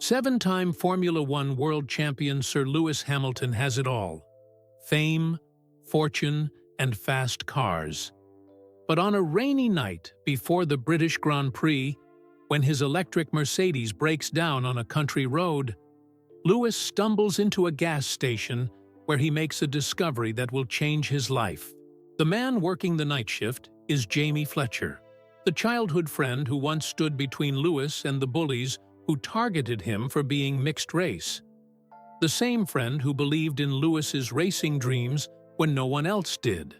Seven-time Formula One world champion Sir Lewis Hamilton has it all: fame, fortune, and fast cars. But on a rainy night before the British Grand Prix, when his electric Mercedes breaks down on a country road, Lewis stumbles into a gas station where he makes a discovery that will change his life. The man working the night shift is Jamie Fletcher, the childhood friend who once stood between Lewis and the bullies who targeted him for being mixed race. The same friend who believed in Lewis's racing dreams when no one else did.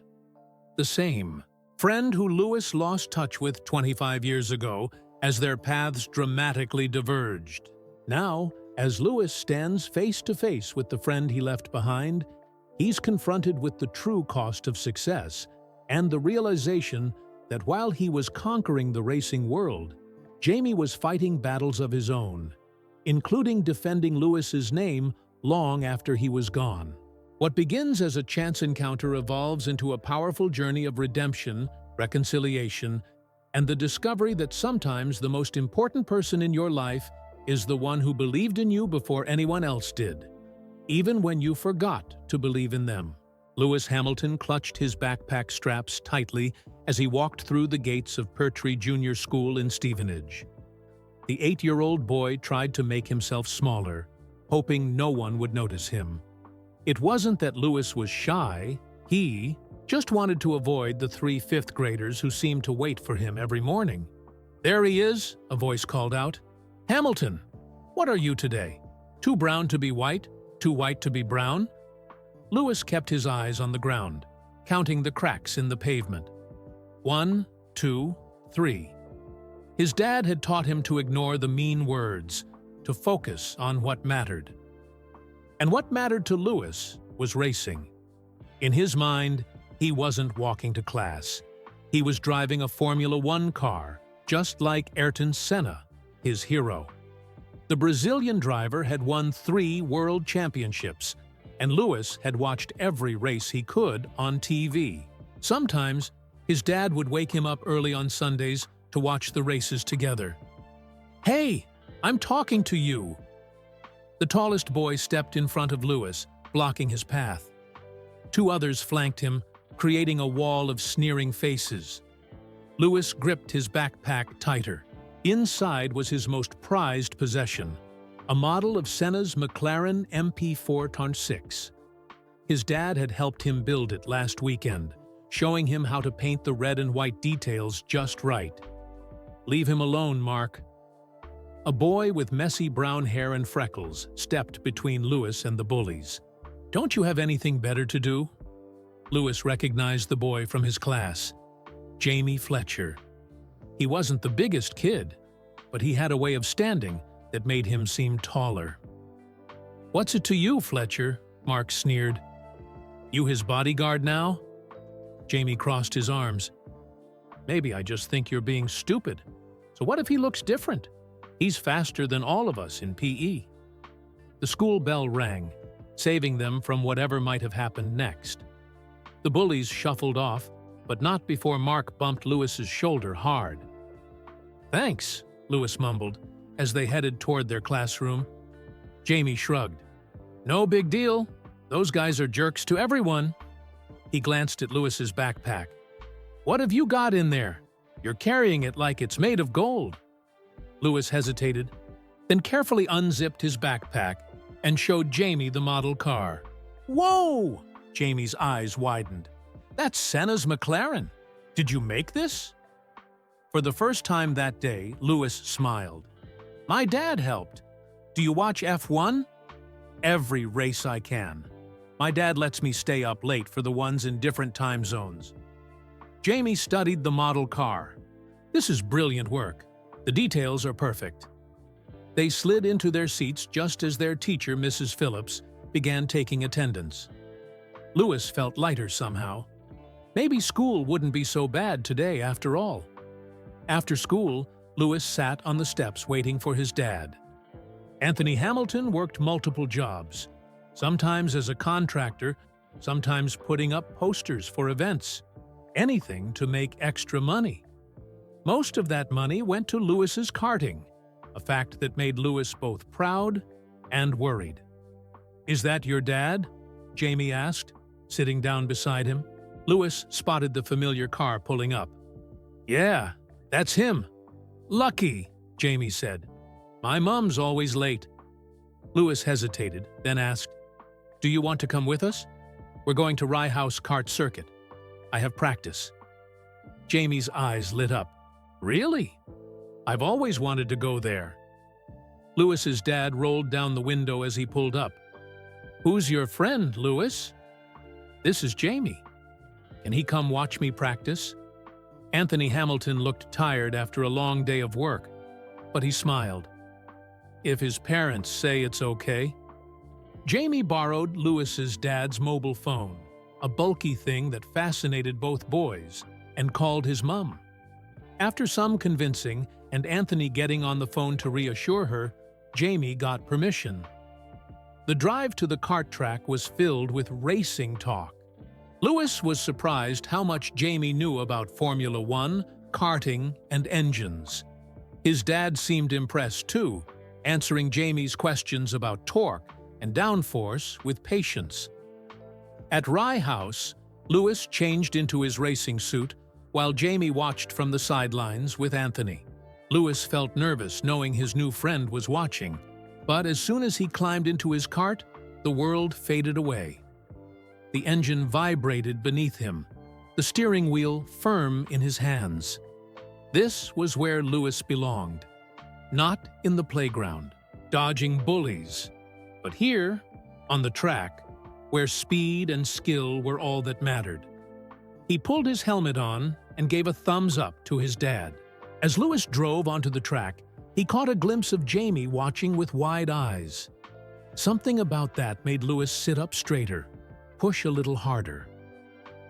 The same friend who Lewis lost touch with 25 years ago as their paths dramatically diverged. Now, as Lewis stands face to face with the friend he left behind, he's confronted with the true cost of success and the realization that while he was conquering the racing world, Jamie was fighting battles of his own, including defending Lewis's name long after he was gone. What begins as a chance encounter evolves into a powerful journey of redemption, reconciliation, and the discovery that sometimes the most important person in your life is the one who believed in you before anyone else did, even when you forgot to believe in them. Lewis Hamilton clutched his backpack straps tightly as he walked through the gates of Pertwee Junior School in Stevenage. The 8-year-old boy tried to make himself smaller, hoping no one would notice him. It wasn't that Lewis was shy, he just wanted to avoid the 3 fifth graders who seemed to wait for him every morning. "There he is," a voice called out. "Hamilton, what are you today? Too brown to be white? Too white to be brown?" Lewis kept his eyes on the ground, counting the cracks in the pavement. 1, 2, 3. His dad had taught him to ignore the mean words, to focus on what mattered. And what mattered to Lewis was racing. In his mind, he wasn't walking to class. He was driving a Formula One car, just like Ayrton Senna, his hero. The Brazilian driver had won 3 world championships, and Lewis had watched every race he could on TV. Sometimes, his dad would wake him up early on Sundays to watch the races together. "Hey, I'm talking to you!" The tallest boy stepped in front of Lewis, blocking his path. 2 others flanked him, creating a wall of sneering faces. Lewis gripped his backpack tighter. Inside was his most prized possession, a model of Senna's McLaren MP4-6. His dad had helped him build it last weekend, showing him how to paint the red and white details just right. "Leave him alone, Mark." A boy with messy brown hair and freckles stepped between Lewis and the bullies. "Don't you have anything better to do?" Lewis recognized the boy from his class, Jamie Fletcher. He wasn't the biggest kid, but he had a way of standing that made him seem taller. "What's it to you, Fletcher?" Mark sneered. "You his bodyguard now?" Jamie crossed his arms. "Maybe I just think you're being stupid. So what if he looks different? He's faster than all of us in PE." The school bell rang, saving them from whatever might have happened next. The bullies shuffled off, but not before Mark bumped Lewis's shoulder hard. "Thanks," Lewis mumbled, as they headed toward their classroom. Jamie shrugged. "No big deal. Those guys are jerks to everyone." He glanced at Lewis's backpack. "What have you got in there? You're carrying it like it's made of gold." Lewis hesitated, then carefully unzipped his backpack and showed Jamie the model car. "Whoa!" Jamie's eyes widened. "That's Senna's McLaren. Did you make this?" For the first time that day, Lewis smiled. "My dad helped. Do you watch F1? Every race I can. My dad lets me stay up late for the ones in different time zones." Jamie studied the model car. "This is brilliant work. The details are perfect." They slid into their seats just as their teacher, Mrs. Phillips, began taking attendance. Lewis felt lighter somehow. Maybe school wouldn't be so bad today after all. After school, Lewis sat on the steps waiting for his dad. Anthony Hamilton worked multiple jobs, sometimes as a contractor, sometimes putting up posters for events. Anything to make extra money. Most of that money went to Lewis's karting, a fact that made Lewis both proud and worried. "Is that your dad?" Jamie asked, sitting down beside him. Lewis spotted the familiar car pulling up. "Yeah, that's him." "Lucky," Jamie said. "My mom's always late." Lewis hesitated, then asked, "Do you want to come with us? We're going to Rye House Kart Circuit. I have practice." Jamie's eyes lit up. "Really? I've always wanted to go there." Lewis's dad rolled down the window as he pulled up. "Who's your friend, Lewis?" "This is Jamie. Can he come watch me practice?" Anthony Hamilton looked tired after a long day of work, but he smiled. "If his parents say it's okay." Jamie borrowed Lewis's dad's mobile phone, a bulky thing that fascinated both boys, and called his mum. After some convincing and Anthony getting on the phone to reassure her, Jamie got permission. The drive to the kart track was filled with racing talk. Lewis was surprised how much Jamie knew about Formula One, karting, and engines. His dad seemed impressed too, answering Jamie's questions about torque and downforce with patience. At Rye House, Lewis changed into his racing suit while Jamie watched from the sidelines with Anthony. Lewis felt nervous knowing his new friend was watching, but as soon as he climbed into his kart, the world faded away. The engine vibrated beneath him, the steering wheel firm in his hands. This was where Lewis belonged, not in the playground, dodging bullies, but here, on the track, where speed and skill were all that mattered. He pulled his helmet on and gave a thumbs up to his dad. As Lewis drove onto the track, he caught a glimpse of Jamie watching with wide eyes. Something about that made Lewis sit up straighter, push a little harder.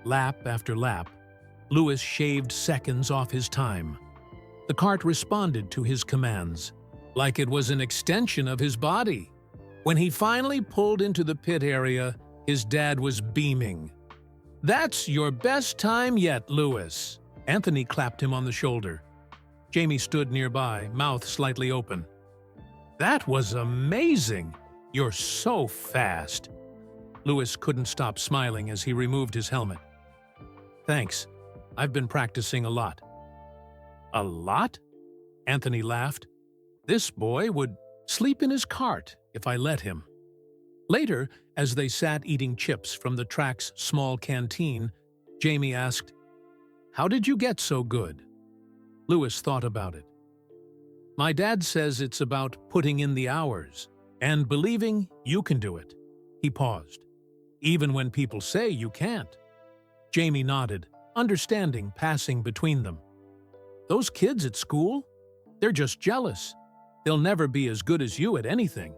Lap after lap, Lewis shaved seconds off his time. The kart responded to his commands, like it was an extension of his body. When he finally pulled into the pit area, his dad was beaming. "That's your best time yet, Lewis." Anthony clapped him on the shoulder. Jamie stood nearby, mouth slightly open. "That was amazing! You're so fast." Lewis couldn't stop smiling as he removed his helmet. "Thanks. I've been practicing a lot." "A lot?" Anthony laughed. "This boy would sleep in his kart if I let him." Later, as they sat eating chips from the track's small canteen, Jamie asked, "How did you get so good?" Lewis thought about it. "My dad says it's about putting in the hours and believing you can do it." He paused. "Even when people say you can't." Jamie nodded, understanding passing between them. "Those kids at school? They're just jealous. They'll never be as good as you at anything."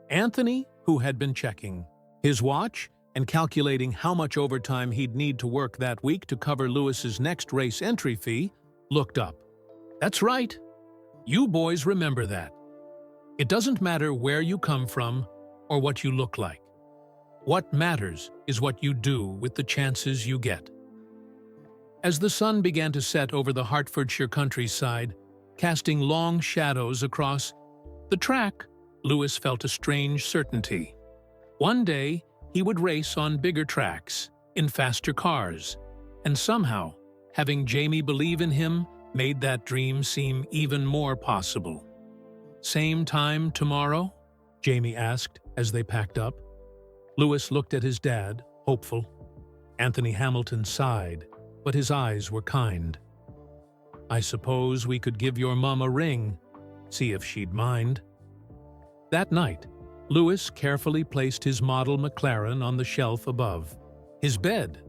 Anthony, who had been checking his watch and calculating how much overtime he'd need to work that week to cover Lewis's next race entry fee, looked up. "That's right. You boys remember that. It doesn't matter where you come from or what you look like. What matters is what you do with the chances you get." As the sun began to set over the Hertfordshire countryside, casting long shadows across the track, Lewis felt a strange certainty. One day, he would race on bigger tracks, in faster cars, and somehow, having Jamie believe in him made that dream seem even more possible. "Same time tomorrow?" Jamie asked as they packed up. Lewis looked at his dad, hopeful. Anthony Hamilton sighed, but his eyes were kind. "I suppose we could give your mum a ring, see if she'd mind." That night, Lewis carefully placed his model McLaren on the shelf above his bed.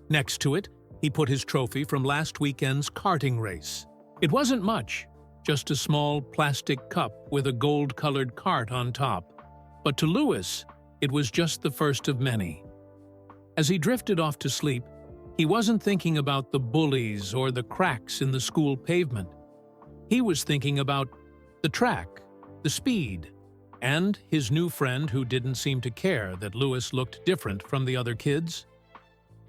Next to it, he put his trophy from last weekend's karting race. It wasn't much, just a small plastic cup with a gold-colored kart on top. But to Lewis, it was just the first of many. As he drifted off to sleep, he wasn't thinking about the bullies or the cracks in the school pavement. He was thinking about the track, the speed, and his new friend who didn't seem to care that Lewis looked different from the other kids.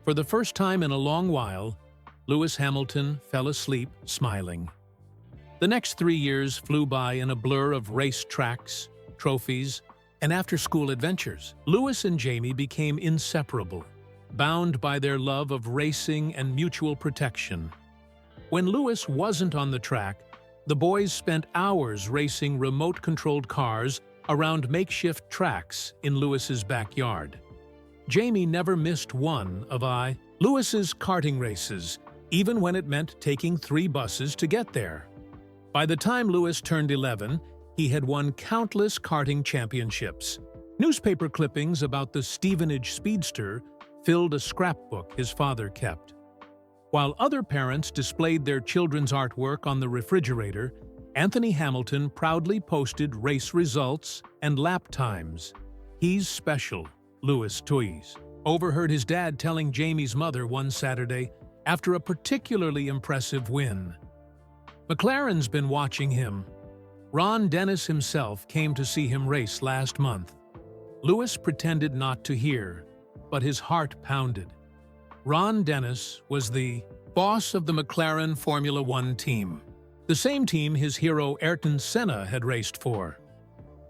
For the first time in a long while, Lewis Hamilton fell asleep smiling. The next 3 years flew by in a blur of race tracks, trophies, and after-school adventures. Lewis and Jamie became inseparable, bound by their love of racing and mutual protection. When Lewis wasn't on the track, the boys spent hours racing remote-controlled cars around makeshift tracks in Lewis's backyard. Jamie never missed one of Lewis's karting races, even when it meant taking 3 buses to get there. By the time Lewis turned 11, he had won countless karting championships. Newspaper clippings about the Stevenage Speedster filled a scrapbook his father kept. While other parents displayed their children's artwork on the refrigerator, Anthony Hamilton proudly posted race results and lap times. "He's special," Lewis tweeted. Overheard his dad telling Jamie's mother one Saturday after a particularly impressive win. "McLaren's been watching him. Ron Dennis himself came to see him race last month." Lewis pretended not to hear, but his heart pounded. Ron Dennis was the boss of the McLaren Formula One team, the same team his hero Ayrton Senna had raced for.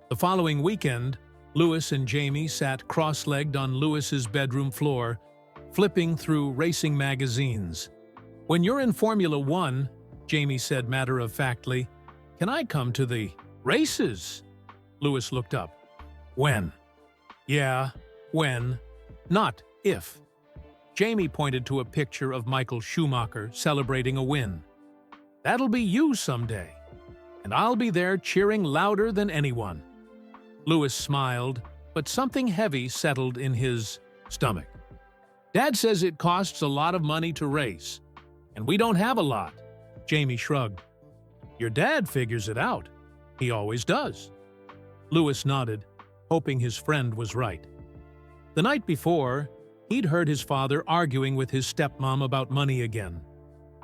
The following weekend, Lewis and Jamie sat cross-legged on Lewis's bedroom floor, flipping through racing magazines. "When you're in Formula One," Jamie said matter-of-factly, "can I come to the races?" Lewis looked up. "When?" "Yeah, when, not if." Jamie pointed to a picture of Michael Schumacher celebrating a win. "That'll be you someday, and I'll be there cheering louder than anyone." Lewis smiled, but something heavy settled in his stomach. "Dad says it costs a lot of money to race, and we don't have a lot." Jamie shrugged. "Your dad figures it out. He always does." Lewis nodded, hoping his friend was right. The night before, he'd heard his father arguing with his stepmom about money again.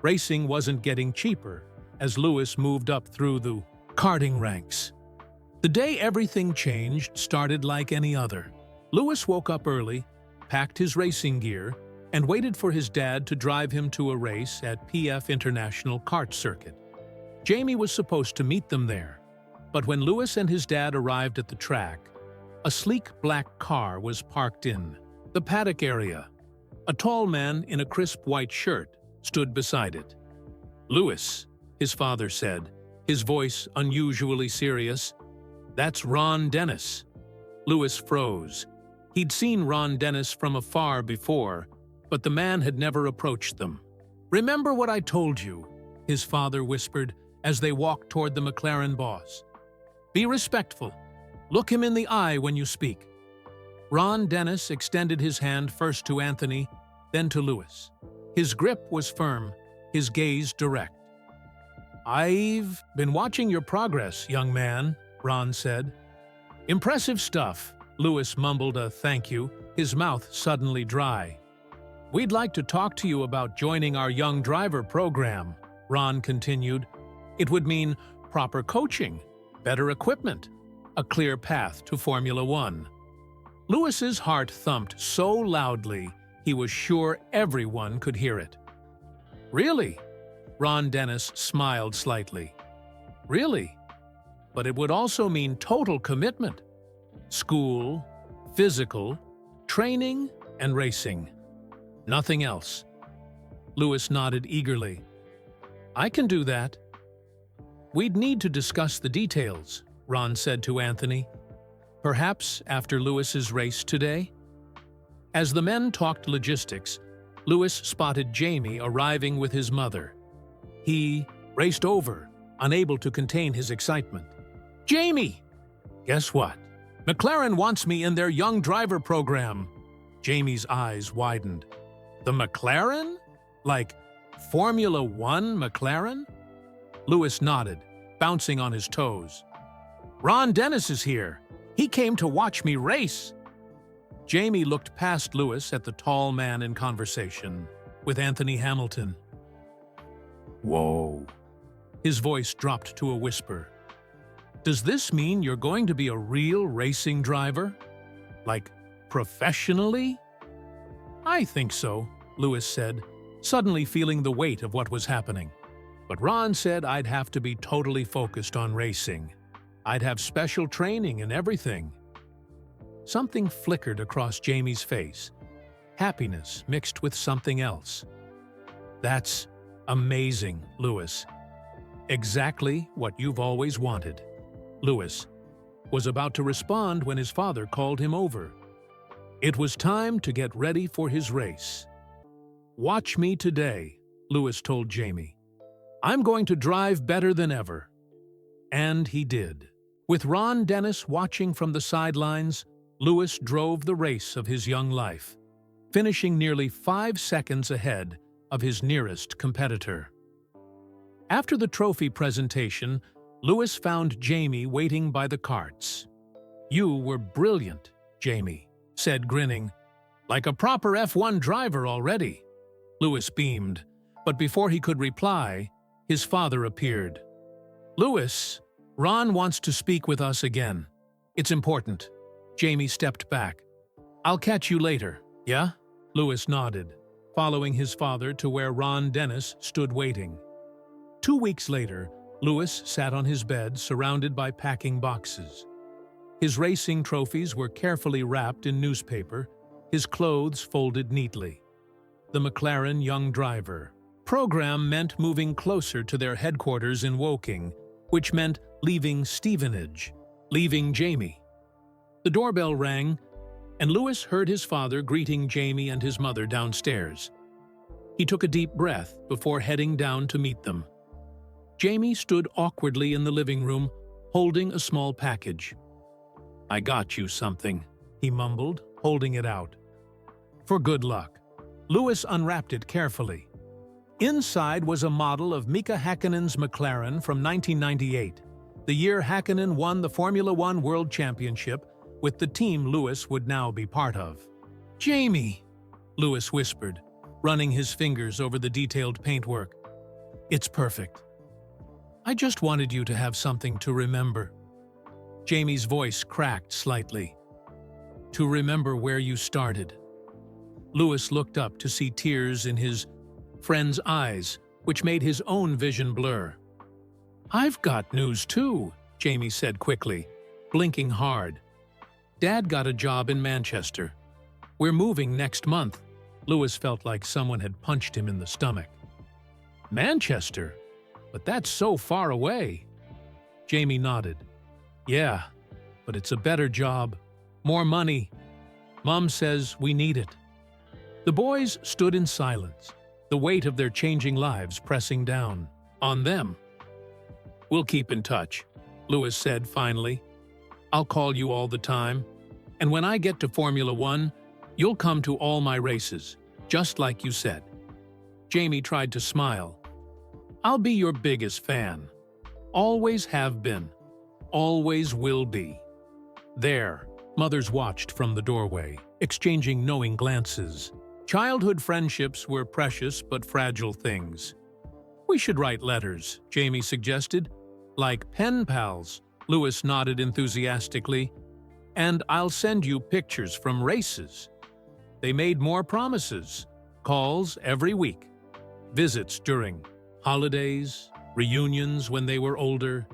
Racing wasn't getting cheaper as Lewis moved up through the karting ranks. The day everything changed started like any other. Lewis woke up early, packed his racing gear, and waited for his dad to drive him to a race at PF International Kart Circuit. Jamie was supposed to meet them there, but when Lewis and his dad arrived at the track, a sleek black car was parked in the paddock area. A tall man in a crisp white shirt stood beside it. "Lewis," his father said, his voice unusually serious, "that's Ron Dennis." Lewis froze. He'd seen Ron Dennis from afar before, but the man had never approached them. "Remember what I told you," his father whispered as they walked toward the McLaren boss. "Be respectful. Look him in the eye when you speak." Ron Dennis extended his hand first to Anthony, then to Lewis. His grip was firm, his gaze direct. "I've been watching your progress, young man," Ron said. "Impressive stuff." Lewis mumbled a thank you, his mouth suddenly dry. "We'd like to talk to you about joining our young driver program," Ron continued. "It would mean proper coaching, better equipment, a clear path to Formula One." Lewis's heart thumped so loudly he was sure everyone could hear it. "Really?" Ron Dennis smiled slightly. "Really? But it would also mean total commitment. School, physical, training, and racing. Nothing else." Lewis nodded eagerly. "I can do that." "We'd need to discuss the details," Ron said to Anthony. "Perhaps after Lewis's race today?" As the men talked logistics, Lewis spotted Jamie arriving with his mother. He raced over, unable to contain his excitement. "Jamie! Guess what? McLaren wants me in their young driver program." Jamie's eyes widened. "The McLaren? Like Formula One McLaren?" Lewis nodded, bouncing on his toes. "Ron Dennis is here. He came to watch me race." Jamie looked past Lewis at the tall man in conversation with Anthony Hamilton. "Whoa." His voice dropped to a whisper. "Does this mean you're going to be a real racing driver? Like, professionally?" "I think so," Lewis said, suddenly feeling the weight of what was happening. But Ron said I'd have to be totally focused on racing. I'd have special training and everything. Something flickered across Jamie's face. Happiness mixed with something else. That's amazing, Louis. Exactly what you've always wanted. Louis was about to respond when his father called him over. It was time to get ready for his race. "Watch me today," Louis told Jamie. "I'm going to drive better than ever." And he did. With Ron Dennis watching from the sidelines, Louis drove the race of his young life, finishing nearly 5 seconds ahead of his nearest competitor. After the trophy presentation, Louis found Jamie waiting by the carts. "You were brilliant," Jamie said, grinning. "Like a proper F1 driver already." Louis beamed, but before he could reply, his father appeared. "Louis, Ron wants to speak with us again. It's important." Jamie stepped back. "I'll catch you later, yeah?" Louis nodded, following his father to where Ron Dennis stood waiting. 2 weeks later, Louis sat on his bed surrounded by packing boxes. His racing trophies were carefully wrapped in newspaper, his clothes folded neatly. The McLaren Young Driver program meant moving closer to their headquarters in Woking, which meant leaving Stevenage, leaving Jamie. The doorbell rang, and Louis heard his father greeting Jamie and his mother downstairs. He took a deep breath before heading down to meet them. Jamie stood awkwardly in the living room, holding a small package. "I got you something," he mumbled, holding it out. "For good luck." Louis unwrapped it carefully. Inside was a model of Mika Häkkinen's McLaren from 1998, the year Häkkinen won the Formula One World Championship with the team Louis would now be part of. "Jamie," Louis whispered, running his fingers over the detailed paintwork. "It's perfect. I just wanted you to have something to remember." Jamie's voice cracked slightly. "To remember where you started." Louis looked up to see tears in his friend's eyes, which made his own vision blur. "I've got news too," Jamie said quickly, blinking hard. "Dad got a job in Manchester. We're moving next month." Louis felt like someone had punched him in the stomach. "Manchester? But that's so far away." Jamie nodded. "Yeah, but it's a better job. More money. Mom says we need it." The boys stood in silence, the weight of their changing lives pressing down on them. "We'll keep in touch," Louis said finally. "I'll call you all the time. And when I get to Formula One, you'll come to all my races, just like you said." Jamie tried to smile. "I'll be your biggest fan. Always have been. Always will be." There, mothers watched from the doorway, exchanging knowing glances. Childhood friendships were precious but fragile things. "We should write letters," Jamie suggested. "Like pen pals," Louis nodded enthusiastically. "And I'll send you pictures from races." They made more promises. Calls every week. Visits during holidays, reunions when they were older.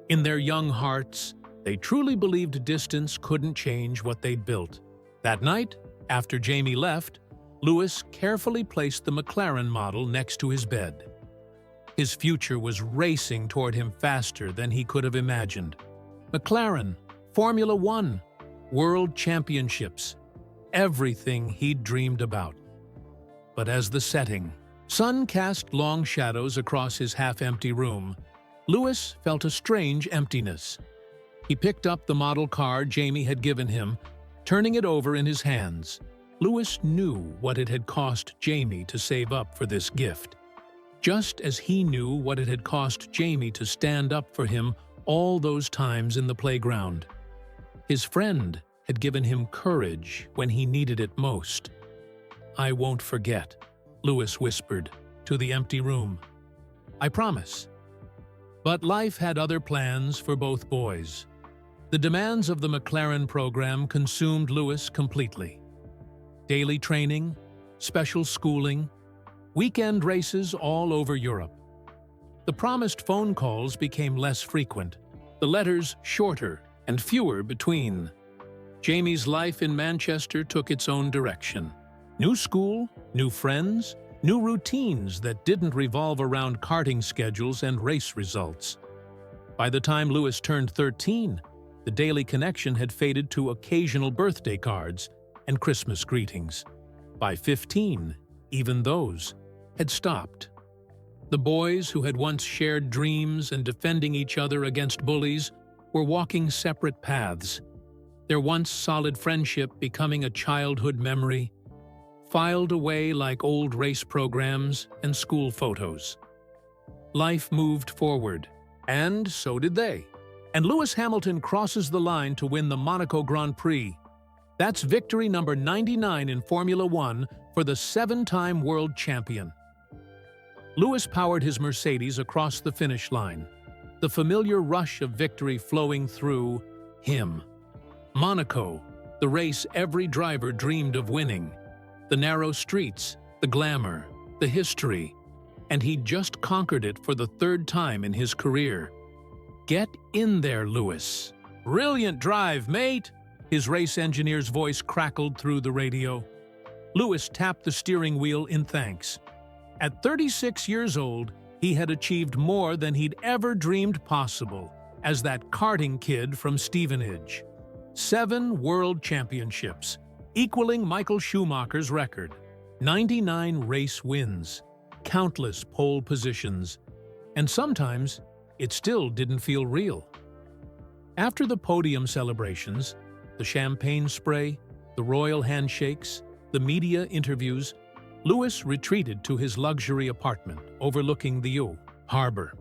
In their young hearts, they truly believed distance couldn't change what they'd built. That night, after Jamie left, Louis carefully placed the McLaren model next to his bed. His future was racing toward him faster than he could have imagined. McLaren, Formula One, World Championships, everything he'd dreamed about. But as the setting sun cast long shadows across his half-empty room, Louis felt a strange emptiness. He picked up the model car Jamie had given him, turning it over in his hands. Louis knew what it had cost Jamie to save up for this gift, just as he knew what it had cost Jamie to stand up for him all those times in the playground. His friend had given him courage when he needed it most. "I won't forget," Louis whispered to the empty room. "I promise." But life had other plans for both boys. The demands of the McLaren program consumed Louis completely. Daily training, special schooling, weekend races all over Europe. The promised phone calls became less frequent, the letters shorter and fewer between. Jamie's life in Manchester took its own direction. New school, new friends, new routines that didn't revolve around karting schedules and race results. By the time Lewis turned 13, the daily connection had faded to occasional birthday cards and Christmas greetings. By 15, even those had stopped. The boys who had once shared dreams and defending each other against bullies were walking separate paths, their once solid friendship becoming a childhood memory, filed away like old race programs and school photos. Life moved forward, and so did they. And Lewis Hamilton crosses the line to win the Monaco Grand Prix. That's victory number 99 in Formula One for the 7-time world champion. Lewis powered his Mercedes across the finish line, the familiar rush of victory flowing through him. Monaco, the race every driver dreamed of winning. The narrow streets, the glamour, the history, and he just conquered it for the 3rd time in his career. Get in there, Lewis. Brilliant drive, mate! His race engineer's voice crackled through the radio. Lewis tapped the steering wheel in thanks. At 36 years old, he had achieved more than he'd ever dreamed possible as that karting kid from Stevenage. 7 world championships, equaling Michael Schumacher's record. 99 race wins, countless pole positions, and sometimes it still didn't feel real. After the podium celebrations, the champagne spray, the royal handshakes, the media interviews, Lewis retreated to his luxury apartment overlooking the Eau harbor.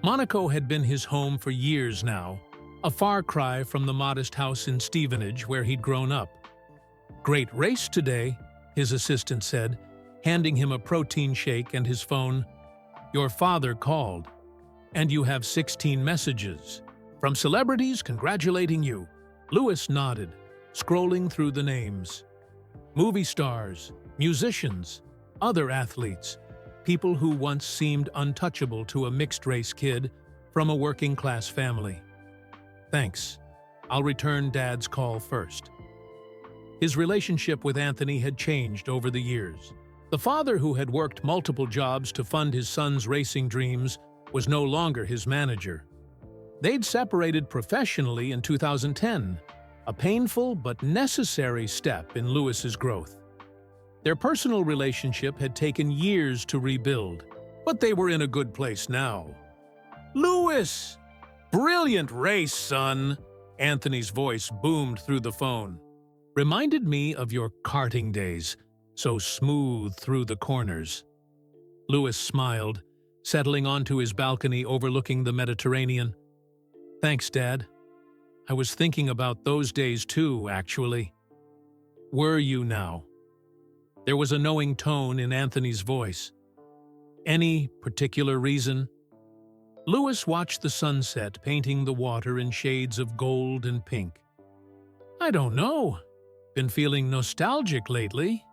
Monaco had been his home for years now, a far cry from the modest house in Stevenage where he'd grown up. "Great race today," his assistant said, handing him a protein shake and his phone. "Your father called, and you have 16 messages from celebrities congratulating you." Lewis nodded, scrolling through the names. Movie stars, musicians, other athletes, people who once seemed untouchable to a mixed-race kid from a working-class family. "Thanks. I'll return Dad's call first." His relationship with Anthony had changed over the years. The father who had worked multiple jobs to fund his son's racing dreams was no longer his manager. They'd separated professionally in 2010, a painful but necessary step in Lewis's growth. Their personal relationship had taken years to rebuild, but they were in a good place now. "Lewis! Brilliant race, son!" Anthony's voice boomed through the phone. "Reminded me of your karting days, so smooth through the corners." Lewis smiled, settling onto his balcony overlooking the Mediterranean. "Thanks, Dad. I was thinking about those days too, actually." "Were you now?" There was a knowing tone in Anthony's voice. "Any particular reason?" Lewis watched the sunset painting the water in shades of gold and pink. "I don't know. Been feeling nostalgic lately.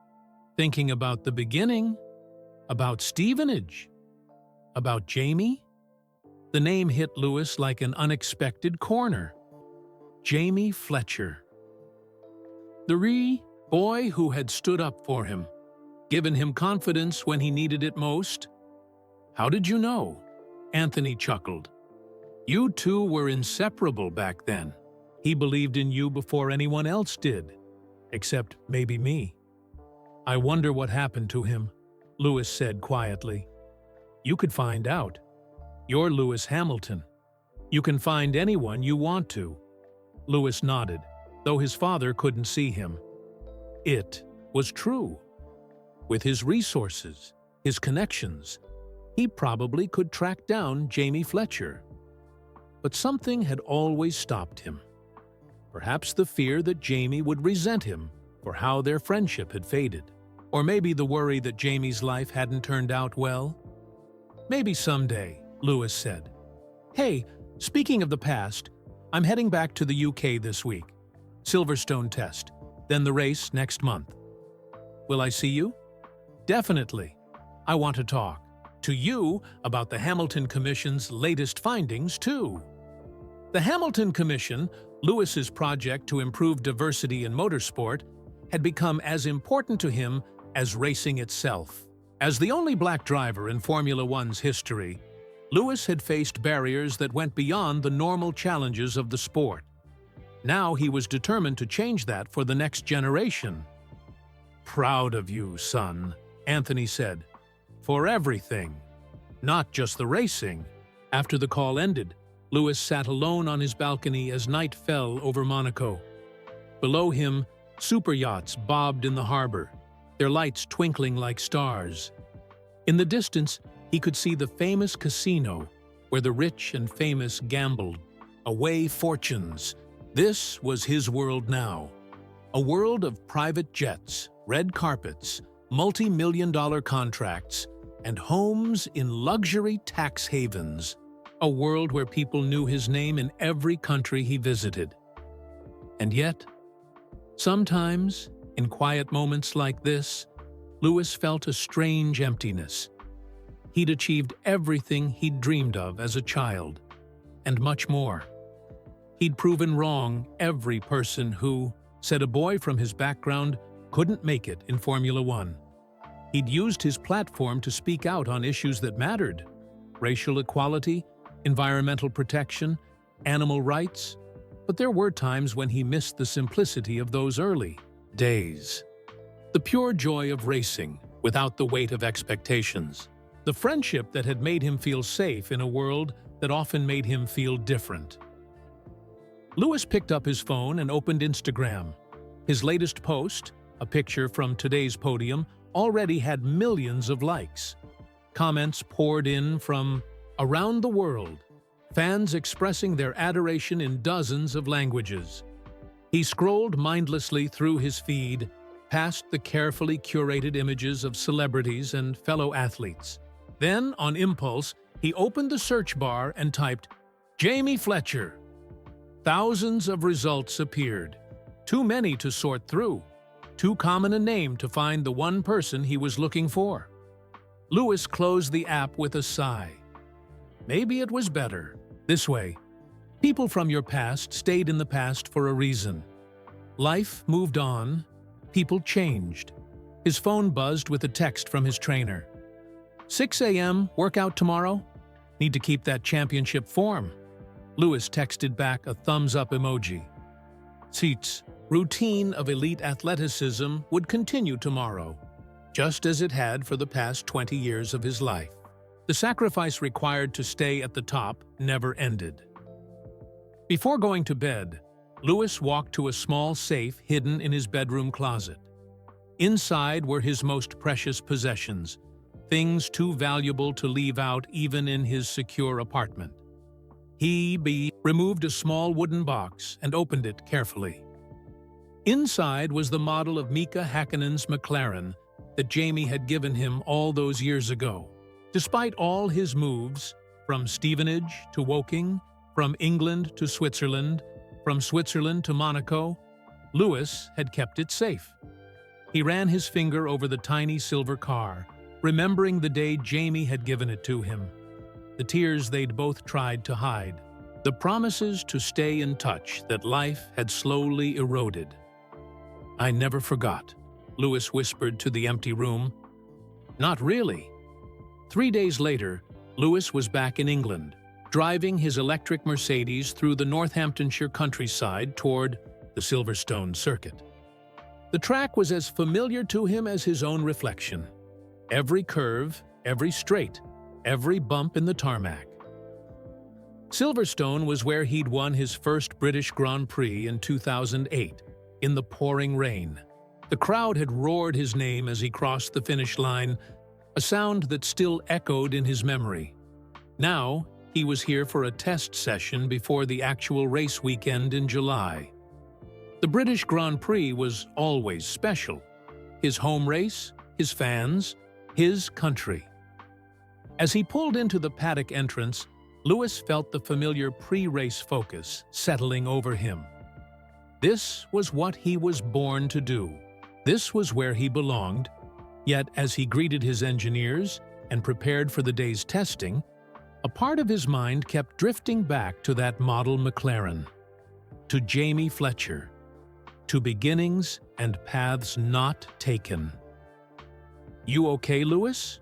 Thinking about the beginning. About Stevenage. About Jamie." The name hit Lewis like an unexpected corner. Jamie Fletcher. The boy who had stood up for him, given him confidence when he needed it most. "How did you know?" Anthony chuckled. "You two were inseparable back then. He believed in you before anyone else did, except maybe me." "I wonder what happened to him," Lewis said quietly. "You could find out. You're Lewis Hamilton. You can find anyone you want to." Lewis nodded, though his father couldn't see him. It was true. With his resources, his connections, he probably could track down Jamie Fletcher. But something had always stopped him. Perhaps the fear that Jamie would resent him for how their friendship had faded. Or maybe the worry that Jamie's life hadn't turned out well. "Maybe someday," Lewis said. "Hey, speaking of the past, I'm heading back to the UK this week. Silverstone test, then the race next month. Will I see you?" "Definitely. I want to talk." to you about the Hamilton Commission's latest findings, too. The Hamilton Commission, Lewis's project to improve diversity in motorsport, had become as important to him as racing itself. As the only black driver in Formula One's history, Lewis had faced barriers that went beyond the normal challenges of the sport. Now he was determined to change that for the next generation. "Proud of you, son," Anthony said. "For everything, not just the racing." After the call ended, Lewis sat alone on his balcony as night fell over Monaco. Below him, super yachts bobbed in the harbor, their lights twinkling like stars. In the distance, he could see the famous casino where the rich and famous gambled away fortunes. This was his world now. A world of private jets, red carpets, multi-million-dollar contracts, and homes in luxury tax havens. A world where people knew his name in every country he visited. And yet, sometimes, in quiet moments like this, Lewis felt a strange emptiness. He'd achieved everything he'd dreamed of as a child, and much more. He'd proven wrong every person who, said a boy from his background, couldn't make it in Formula One. He'd used his platform to speak out on issues that mattered: racial equality, environmental protection, animal rights. But there were times when he missed the simplicity of those early days. The pure joy of racing, without the weight of expectations. The friendship that had made him feel safe in a world that often made him feel different. Lewis picked up his phone and opened Instagram. His latest post, a picture from today's podium, already had millions of likes. Comments poured in from around the world, fans expressing their adoration in dozens of languages. He scrolled mindlessly through his feed, past the carefully curated images of celebrities and fellow athletes. Then, on impulse, he opened the search bar and typed, "Jamie Fletcher." Thousands of results appeared. Too many to sort through. Too common a name to find the one person he was looking for. Lewis closed the app with a sigh. Maybe it was better this way. People from your past stayed in the past for a reason. Life moved on. People changed. His phone buzzed with a text from his trainer. 6 a.m., workout tomorrow? Need to keep that championship form. Lewis texted back a thumbs-up emoji. Seats, routine of elite athleticism would continue tomorrow, just as it had for the past 20 years of his life. The sacrifice required to stay at the top never ended. Before going to bed, Lewis walked to a small safe hidden in his bedroom closet. Inside were his most precious possessions, things too valuable to leave out even in his secure apartment. He removed a small wooden box and opened it carefully. Inside was the model of Mika Häkkinen's McLaren that Jamie had given him all those years ago. Despite all his moves, from Stevenage to Woking, from England to Switzerland, from Switzerland to Monaco, Lewis had kept it safe. He ran his finger over the tiny silver car, remembering the day Jamie had given it to him. The tears they'd both tried to hide. The promises to stay in touch that life had slowly eroded. "I never forgot," Lewis whispered to the empty room. "Not really." 3 days later, Lewis was back in England, driving his electric Mercedes through the Northamptonshire countryside toward the Silverstone circuit. The track was as familiar to him as his own reflection. Every curve, every straight, every bump in the tarmac. Silverstone was where he'd won his first British Grand Prix in 2008, in the pouring rain. The crowd had roared his name as he crossed the finish line, a sound that still echoed in his memory. Now, he was here for a test session before the actual race weekend in July. The British Grand Prix was always special. His home race, his fans, his country. As he pulled into the paddock entrance, Lewis felt the familiar pre-race focus settling over him. This was what he was born to do. This was where he belonged. Yet as he greeted his engineers and prepared for the day's testing, a part of his mind kept drifting back to that model McLaren, to Jamie Fletcher, to beginnings and paths not taken. "You okay, Lewis?"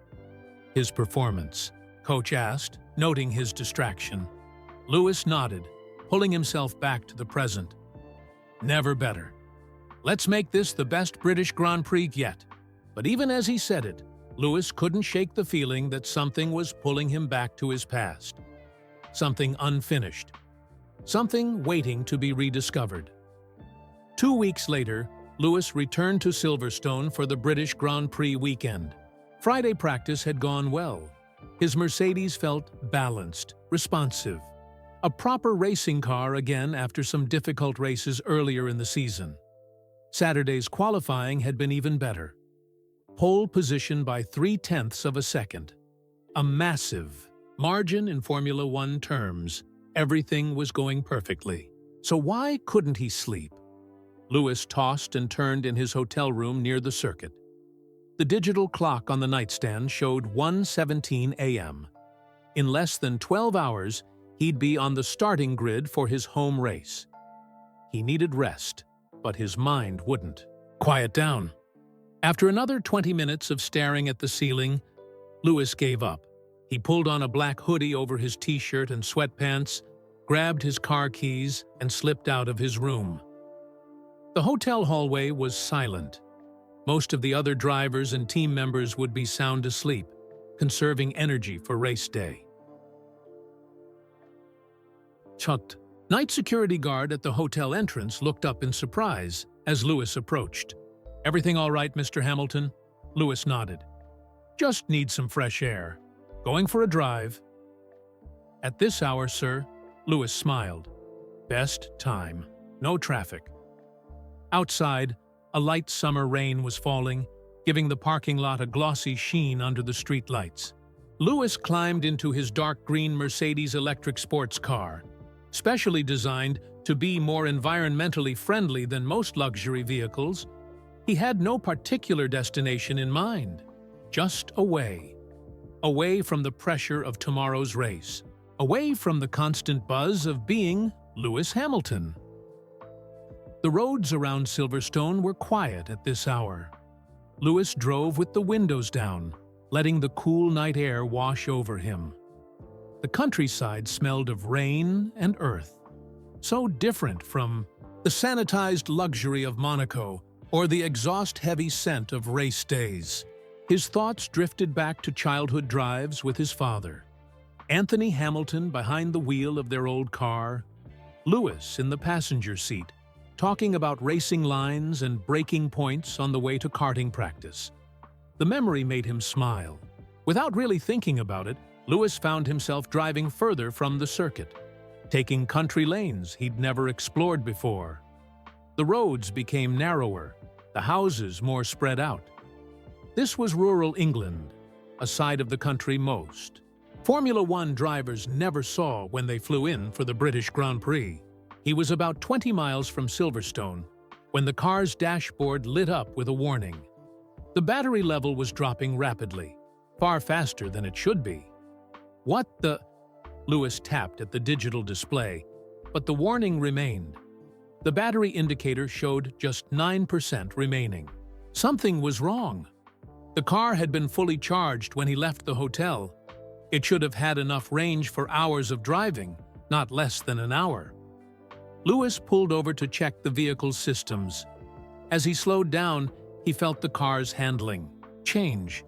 His performance, coach asked, noting his distraction. Lewis nodded, pulling himself back to the present. "Never better. Let's make this the best British Grand Prix yet." But even as he said it, Lewis couldn't shake the feeling that something was pulling him back to his past. Something unfinished. Something waiting to be rediscovered. 2 weeks later, Lewis returned to Silverstone for the British Grand Prix weekend. Friday practice had gone well. His Mercedes felt balanced, responsive. A proper racing car again after some difficult races earlier in the season. Saturday's qualifying had been even better. Pole position by 0.3 of a second. A massive margin in Formula One terms. Everything was going perfectly. So why couldn't he sleep? Lewis tossed and turned in his hotel room near the circuit. The digital clock on the nightstand showed 1:17 a.m. In less than 12 hours, he'd be on the starting grid for his home race. He needed rest, but his mind wouldn't quiet down. After another 20 minutes of staring at the ceiling, Lewis gave up. He pulled on a black hoodie over his t-shirt and sweatpants, grabbed his car keys, and slipped out of his room. The hotel hallway was silent. Most of the other drivers and team members would be sound asleep, conserving energy for race day. Chucked. Night security guard at the hotel entrance looked up in surprise as Lewis approached. "Everything all right, Mr. Hamilton?" Lewis nodded. "Just need some fresh air. Going for a drive." "At this hour, sir," Lewis smiled. "Best time. No traffic." Outside, a light summer rain was falling, giving the parking lot a glossy sheen under the street lights. Lewis climbed into his dark green Mercedes electric sports car, specially designed to be more environmentally friendly than most luxury vehicles. He had no particular destination in mind, just away. Away from the pressure of tomorrow's race. Away from the constant buzz of being Lewis Hamilton. The roads around Silverstone were quiet at this hour. Lewis drove with the windows down, letting the cool night air wash over him. The countryside smelled of rain and earth, so different from the sanitized luxury of Monaco or the exhaust-heavy scent of race days. His thoughts drifted back to childhood drives with his father. Anthony Hamilton behind the wheel of their old car, Lewis in the passenger seat, talking about racing lines and breaking points on the way to karting practice. The memory made him smile. Without really thinking about it, Lewis found himself driving further from the circuit, taking country lanes he'd never explored before. The roads became narrower, the houses more spread out. This was rural England, a side of the country most Formula One drivers never saw when they flew in for the British Grand Prix. He was about 20 miles from Silverstone when the car's dashboard lit up with a warning. The battery level was dropping rapidly, far faster than it should be. "What the—" Lewis tapped at the digital display, but the warning remained. The battery indicator showed just 9% remaining. Something was wrong. The car had been fully charged when he left the hotel. It should have had enough range for hours of driving, not less than an hour. Lewis pulled over to check the vehicle's systems. As he slowed down, he felt the car's handling change,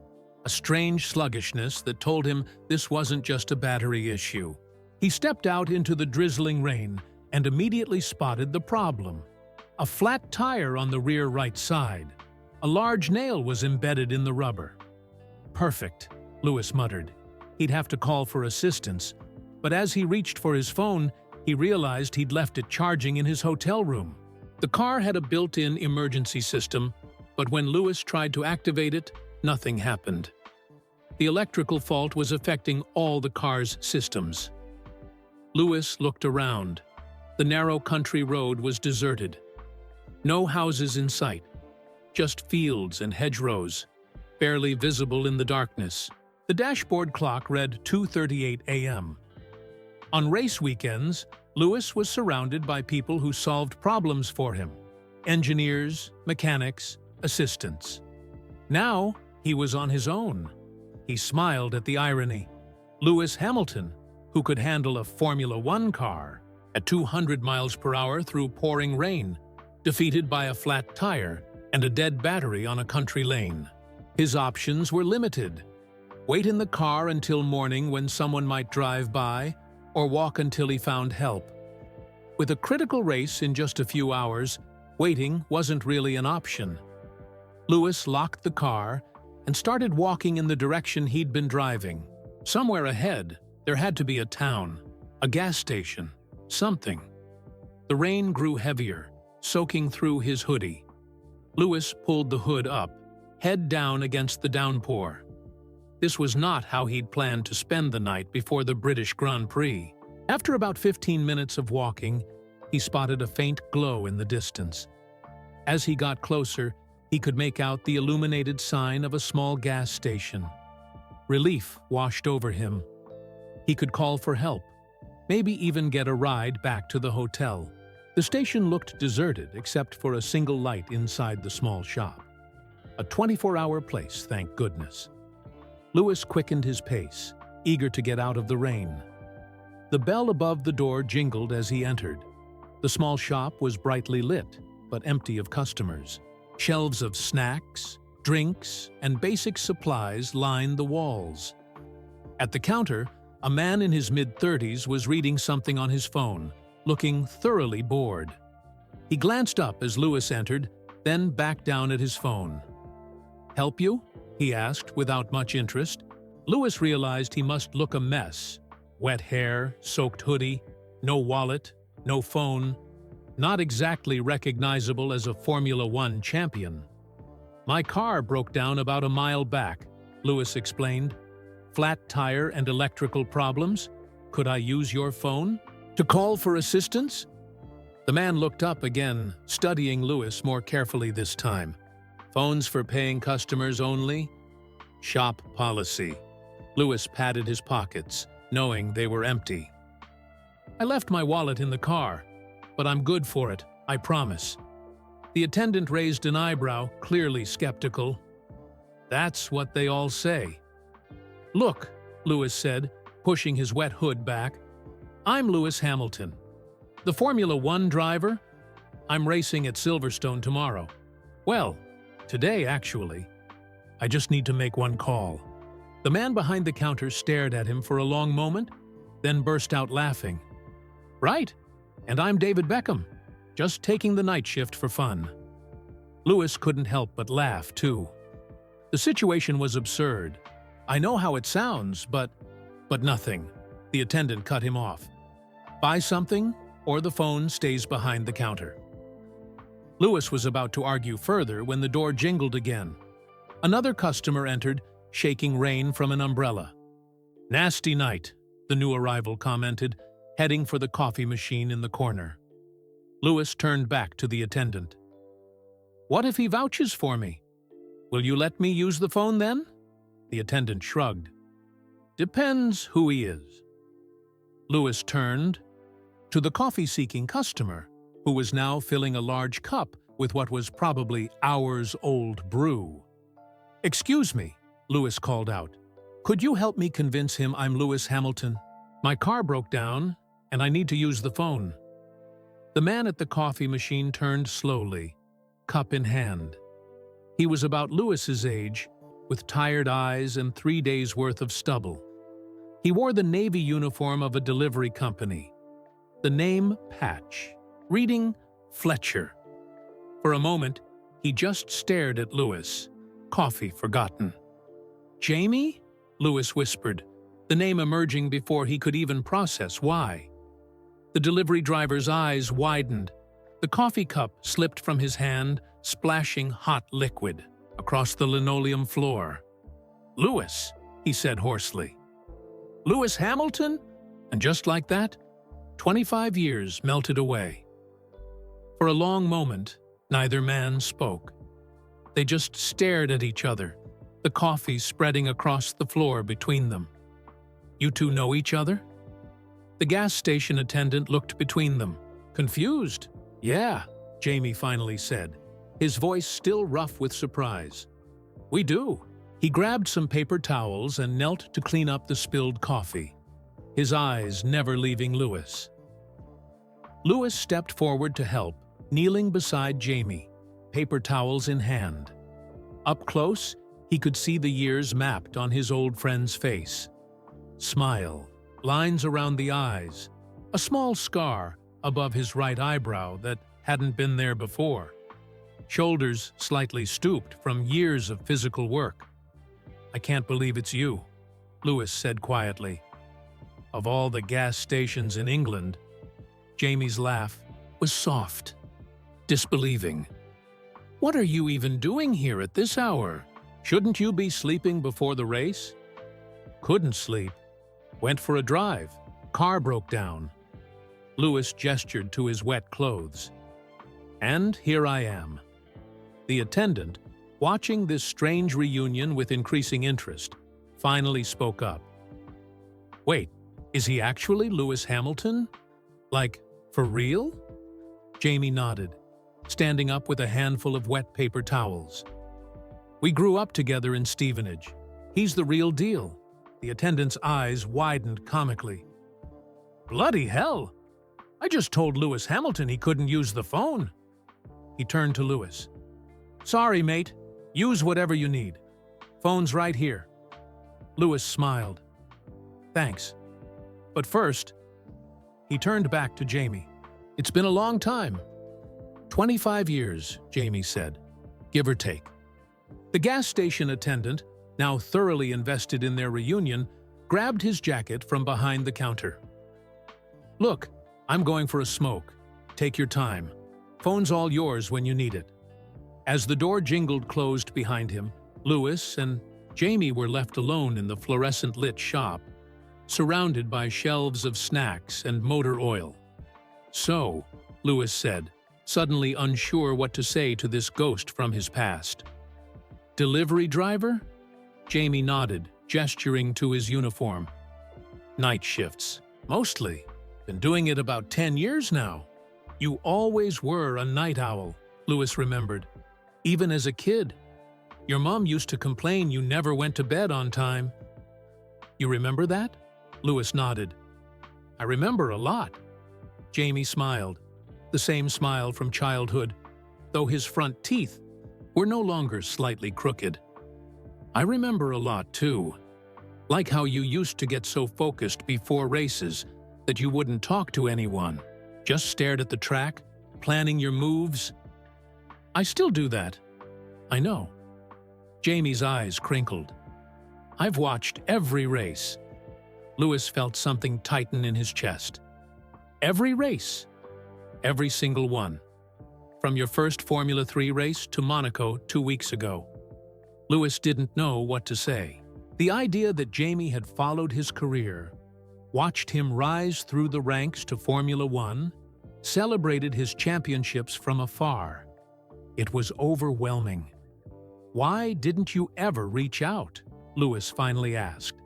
a strange sluggishness that told him this wasn't just a battery issue. He stepped out into the drizzling rain and immediately spotted the problem. A flat tire on the rear right side. A large nail was embedded in the rubber. "Perfect," Lewis muttered. He'd have to call for assistance, but as he reached for his phone, he realized he'd left it charging in his hotel room. The car had a built-in emergency system, but when Lewis tried to activate it, nothing happened. The electrical fault was affecting all the car's systems. Lewis looked around. The narrow country road was deserted. No houses in sight, just fields and hedgerows, barely visible in the darkness. The dashboard clock read 2:38 a.m. On race weekends, Lewis was surrounded by people who solved problems for him: engineers, mechanics, assistants. Now, he was on his own. He smiled at the irony. Lewis Hamilton, who could handle a Formula One car at 200 miles per hour through pouring rain, defeated by a flat tire and a dead battery on a country lane. His options were limited. Wait in the car until morning when someone might drive by, or walk until he found help. With a critical race in just a few hours, waiting wasn't really an option. Lewis locked the car and started walking in the direction he'd been driving. Somewhere ahead, there had to be a town, a gas station, something. The rain grew heavier, soaking through his hoodie. Lewis pulled the hood up, head down against the downpour. This was not how he'd planned to spend the night before the British Grand Prix. After about 15 minutes of walking, he spotted a faint glow in the distance. As he got closer, he could make out the illuminated sign of a small gas station. Relief washed over him. He could call for help, maybe even get a ride back to the hotel. The station looked deserted except for a single light inside the small shop. A 24-hour place, thank goodness. Lewis quickened his pace, eager to get out of the rain. The bell above the door jingled as he entered. The small shop was brightly lit, but empty of customers. Shelves of snacks, drinks, and basic supplies lined the walls. At the counter, a man in his mid-30s was reading something on his phone, looking thoroughly bored. He glanced up as Lewis entered, then back down at his phone. "Help you?" he asked without much interest. Lewis realized he must look a mess. Wet hair, soaked hoodie, no wallet, no phone. Not exactly recognizable as a Formula One champion. "My car broke down about a mile back," Lewis explained. "Flat tire and electrical problems. Could I use your phone to call for assistance?" The man looked up again, studying Lewis more carefully this time. "Phones for paying customers only? Shop policy." Lewis patted his pockets, knowing they were empty. "I left my wallet in the car, but I'm good for it, I promise." The attendant raised an eyebrow, clearly skeptical. "That's what they all say." "Look," Lewis said, pushing his wet hood back. "I'm Lewis Hamilton. The Formula One driver? I'm racing at Silverstone tomorrow. Well, today, actually. I just need to make one call." The man behind the counter stared at him for a long moment, then burst out laughing. "Right, and I'm David Beckham, just taking the night shift for fun." Lewis couldn't help but laugh, too. The situation was absurd. "I know how it sounds, but nothing." The attendant cut him off. "Buy something, or the phone stays behind the counter." Lewis was about to argue further when the door jingled again. Another customer entered, shaking rain from an umbrella. "Nasty night," the new arrival commented, heading for the coffee machine in the corner. Lewis turned back to the attendant. "What if he vouches for me? Will you let me use the phone then?" The attendant shrugged. "Depends who he is." Lewis turned to the coffee-seeking customer, who was now filling a large cup with what was probably hours-old brew. "Excuse me," Lewis called out. "Could you help me convince him I'm Lewis Hamilton? My car broke down, and I need to use the phone." The man at the coffee machine turned slowly, cup in hand. He was about Lewis's age, with tired eyes and 3 days' worth of stubble. He wore the Navy uniform of a delivery company. The name Patch, reading Fletcher. For a moment, he just stared at Lewis, coffee forgotten. "Jamie?" Lewis whispered, the name emerging before he could even process why. The delivery driver's eyes widened. The coffee cup slipped from his hand, splashing hot liquid across the linoleum floor. "Lewis," he said hoarsely. "Lewis Hamilton?" And just like that, 25 years melted away. For a long moment, neither man spoke. They just stared at each other, the coffee spreading across the floor between them. "You two know each other?" The gas station attendant looked between them, confused. "Yeah," Jamie finally said, his voice still rough with surprise. "We do." He grabbed some paper towels and knelt to clean up the spilled coffee, his eyes never leaving Louis. Louis stepped forward to help, kneeling beside Jamie, paper towels in hand. Up close, he could see the years mapped on his old friend's face. Smile, lines around the eyes, a small scar above his right eyebrow that hadn't been there before. Shoulders slightly stooped from years of physical work. "I can't believe it's you," Louis said quietly. "Of all the gas stations in England," Jamie's laugh was soft, disbelieving. "What are you even doing here at this hour? Shouldn't you be sleeping before the race?" "Couldn't sleep. Went for a drive. Car broke down." Louis gestured to his wet clothes. "And here I am." The attendant, watching this strange reunion with increasing interest, finally spoke up. "Wait, is he actually Lewis Hamilton? Like, for real?" Jamie nodded, standing up with a handful of wet paper towels. "We grew up together in Stevenage. He's the real deal." The attendant's eyes widened comically. "Bloody hell! I just told Lewis Hamilton he couldn't use the phone." He turned to Louis. "Sorry, mate. Use whatever you need. Phone's right here." Louis smiled. "Thanks. But first," he turned back to Jamie. "It's been a long time." 25 years, Jamie said, give or take. The gas station attendant, now thoroughly invested in their reunion, grabbed his jacket from behind the counter. "Look, I'm going for a smoke. Take your time. Phone's all yours when you need it." As the door jingled closed behind him, Louis and Jamie were left alone in the fluorescent-lit shop, surrounded by shelves of snacks and motor oil. "So," Louis said, suddenly unsure what to say to this ghost from his past. "Delivery driver?" Jamie nodded, gesturing to his uniform. "Night shifts, mostly. Been doing it about 10 years now." "You always were a night owl," Louis remembered. "Even as a kid. Your mom used to complain you never went to bed on time." "You remember that?" Louis nodded. "I remember a lot." Jamie smiled, the same smile from childhood, though his front teeth were no longer slightly crooked. "I remember a lot, too. Like how you used to get so focused before races that you wouldn't talk to anyone, just stared at the track, planning your moves." "I still do that. I know." Jamie's eyes crinkled. "I've watched every race." Louis felt something tighten in his chest. "Every race. Every single one. From your first Formula 3 race to Monaco 2 weeks ago." Louis didn't know what to say. The idea that Jamie had followed his career, watched him rise through the ranks to Formula 1, celebrated his championships from afar. It was overwhelming. "Why didn't you ever reach out?" Louis finally asked.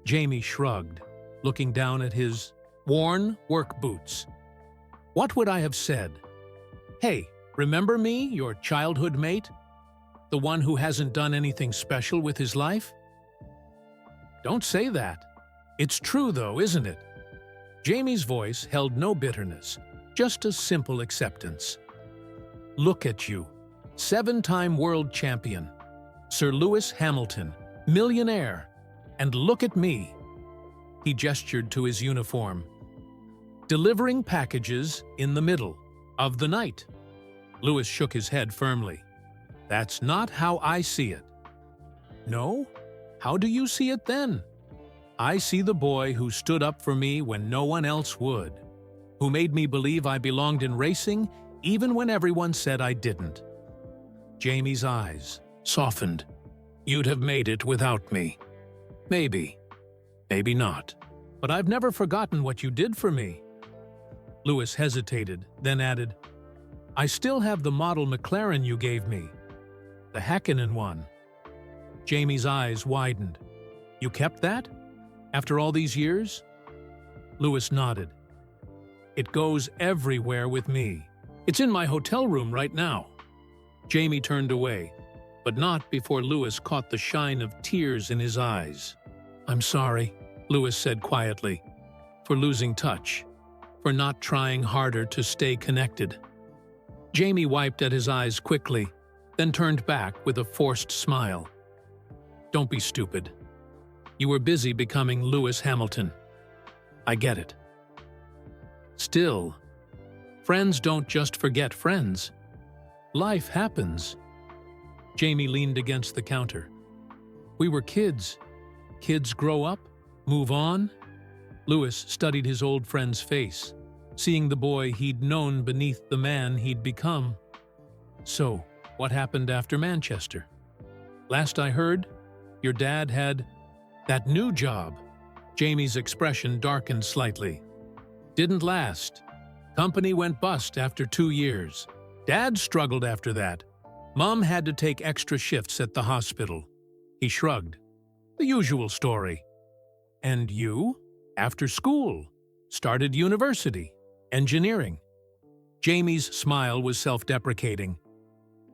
Jamie shrugged, looking down at his worn work boots. "What would I have said? Hey, remember me, your childhood mate? The one who hasn't done anything special with his life?" "Don't say that. It's true though, isn't it?" Jamie's voice held no bitterness, just a simple acceptance. "Look at you, 7-time world champion, Sir Lewis Hamilton, millionaire, and look at me." He gestured to his uniform. "Delivering packages in the middle of the night." Louis shook his head firmly. "That's not how I see it." "No? How do you see it then?" "I see the boy who stood up for me when no one else would, who made me believe I belonged in racing even when everyone said I didn't." Jamie's eyes softened. "You'd have made it without me. Maybe. Maybe not. But I've never forgotten what you did for me." Louis hesitated, then added, "I still have the model McLaren you gave me. The Häkkinen one." Jamie's eyes widened. You kept that? After all these years? Louis nodded. It goes everywhere with me. It's in my hotel room right now. Jamie turned away, but not before Louis caught the shine of tears in his eyes. I'm sorry, Louis said quietly, for losing touch, for not trying harder to stay connected. Jamie wiped at his eyes quickly, then turned back with a forced smile. Don't be stupid. You were busy becoming Lewis Hamilton. I get it. Still, friends don't just forget friends. Life happens. Jamie leaned against the counter. We were kids. Kids grow up, move on. Louis studied his old friend's face, seeing the boy he'd known beneath the man he'd become. So, what happened after Manchester? Last I heard, your dad had that new job. Jamie's expression darkened slightly. Didn't last. Company went bust after 2 years. Dad struggled after that. Mom had to take extra shifts at the hospital. He shrugged. The usual story. And you? After school. Started university. Engineering. Jamie's smile was self-deprecating.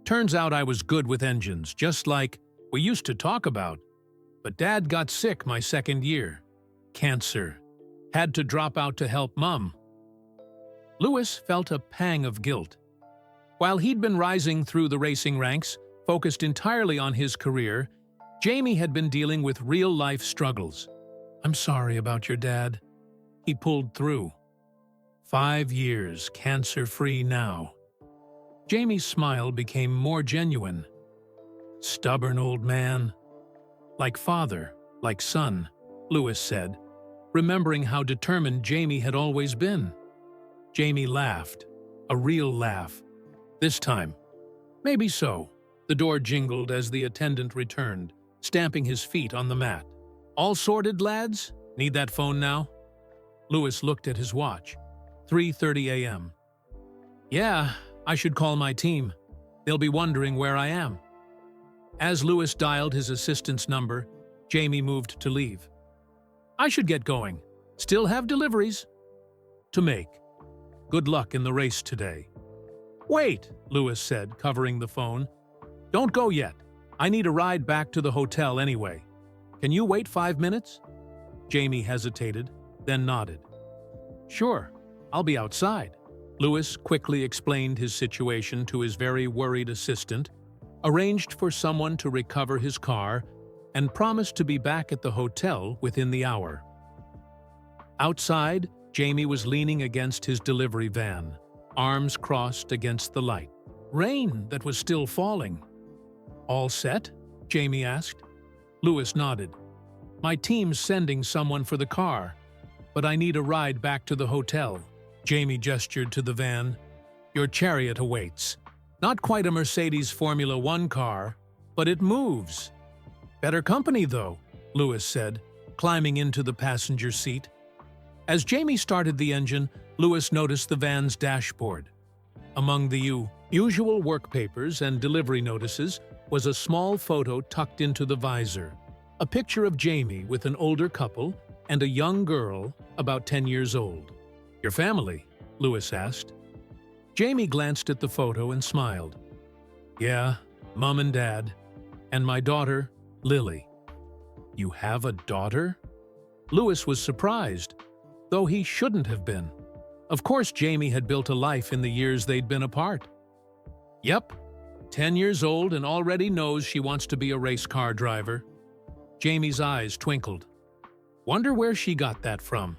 Turns out I was good with engines, just like we used to talk about. But Dad got sick my second year. Cancer. Had to drop out to help Mom. Louis felt a pang of guilt. While he'd been rising through the racing ranks, focused entirely on his career, Jamie had been dealing with real-life struggles. I'm sorry about your dad. He pulled through. 5 years, cancer-free now. Jamie's smile became more genuine. Stubborn old man. Like father, like son, Louis said, remembering how determined Jamie had always been. Jamie laughed, a real laugh. This time. Maybe so. The door jingled as the attendant returned, stamping his feet on the mat. All sorted, lads? Need that phone now? Louis looked at his watch. 3:30 a.m. Yeah, I should call my team. They'll be wondering where I am. As Louis dialed his assistant's number, Jamie moved to leave. I should get going. Still have deliveries to make. Good luck in the race today. Wait, Louis said, covering the phone. Don't go yet. I need a ride back to the hotel anyway. Can you wait 5 minutes? Jamie hesitated, then nodded. Sure, I'll be outside. Louis quickly explained his situation to his very worried assistant, arranged for someone to recover his car, and promised to be back at the hotel within the hour. Outside, Jamie was leaning against his delivery van, arms crossed against the light. Rain that was still falling. All set? Jamie asked. Louis nodded. My team's sending someone for the car, but I need a ride back to the hotel. Jamie gestured to the van. Your chariot awaits. Not quite a Mercedes Formula One car, but it moves. Better company, though, Louis said, climbing into the passenger seat. As Jamie started the engine, Louis noticed the van's dashboard. Among the usual work papers and delivery notices was a small photo tucked into the visor, a picture of Jamie with an older couple and a young girl about 10 years old. Your family? Louis asked. Jamie glanced at the photo and smiled. Yeah, Mom and Dad, and my daughter, Lily. You have a daughter? Louis was surprised, though he shouldn't have been. Of course Jamie had built a life in the years they'd been apart. Yep, 10 years old and already knows she wants to be a race car driver. Jamie's eyes twinkled. Wonder where she got that from.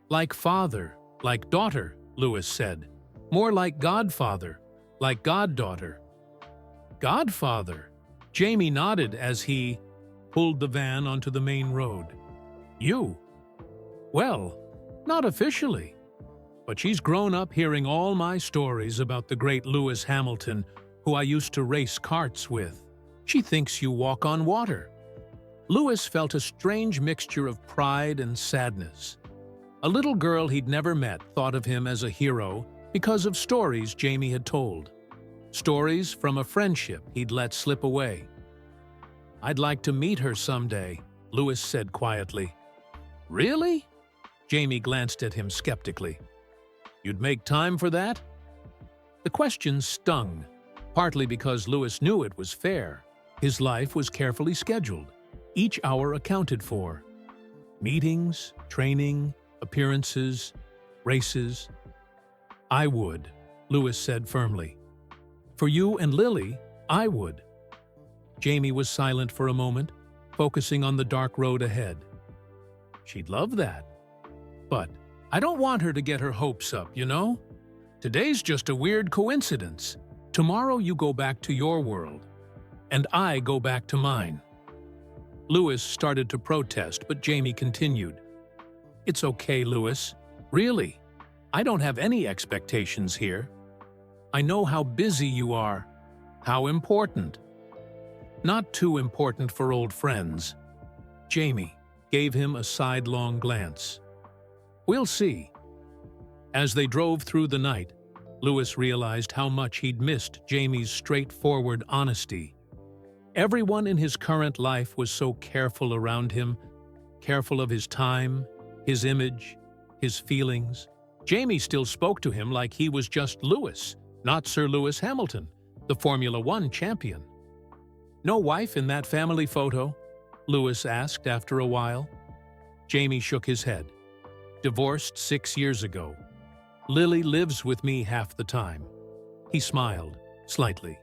Like father, like daughter, Louis said. More like godfather, like goddaughter. Godfather? Jamie nodded as he pulled the van onto the main road. You? Well, not officially. But she's grown up hearing all my stories about the great Lewis Hamilton, who I used to race karts with. She thinks you walk on water. Louis felt a strange mixture of pride and sadness. A little girl he'd never met thought of him as a hero because of stories Jamie had told. Stories from a friendship he'd let slip away. I'd like to meet her someday, Lewis said quietly. Really? Jamie glanced at him skeptically. You'd make time for that? The question stung, partly because Lewis knew it was fair. His life was carefully scheduled, each hour accounted for. Meetings, training, appearances, races. I would, Lewis said firmly. For you and Lily, I would. Jamie was silent for a moment, focusing on the dark road ahead. She'd love that. But I don't want her to get her hopes up, you know? Today's just a weird coincidence. Tomorrow you go back to your world, and I go back to mine. Lewis started to protest, but Jamie continued. It's okay, Lewis. Really. I don't have any expectations here. I know how busy you are, how important. Not too important for old friends. Jamie gave him a sidelong glance. We'll see. As they drove through the night, Lewis realized how much he'd missed Jamie's straightforward honesty. Everyone in his current life was so careful around him, careful of his time, his image, his feelings. Jamie still spoke to him like he was just Lewis, not Sir Lewis Hamilton, the Formula One champion. No wife in that family photo? Lewis asked after a while. Jamie shook his head. Divorced 6 years ago. Lily lives with me half the time. He smiled, slightly.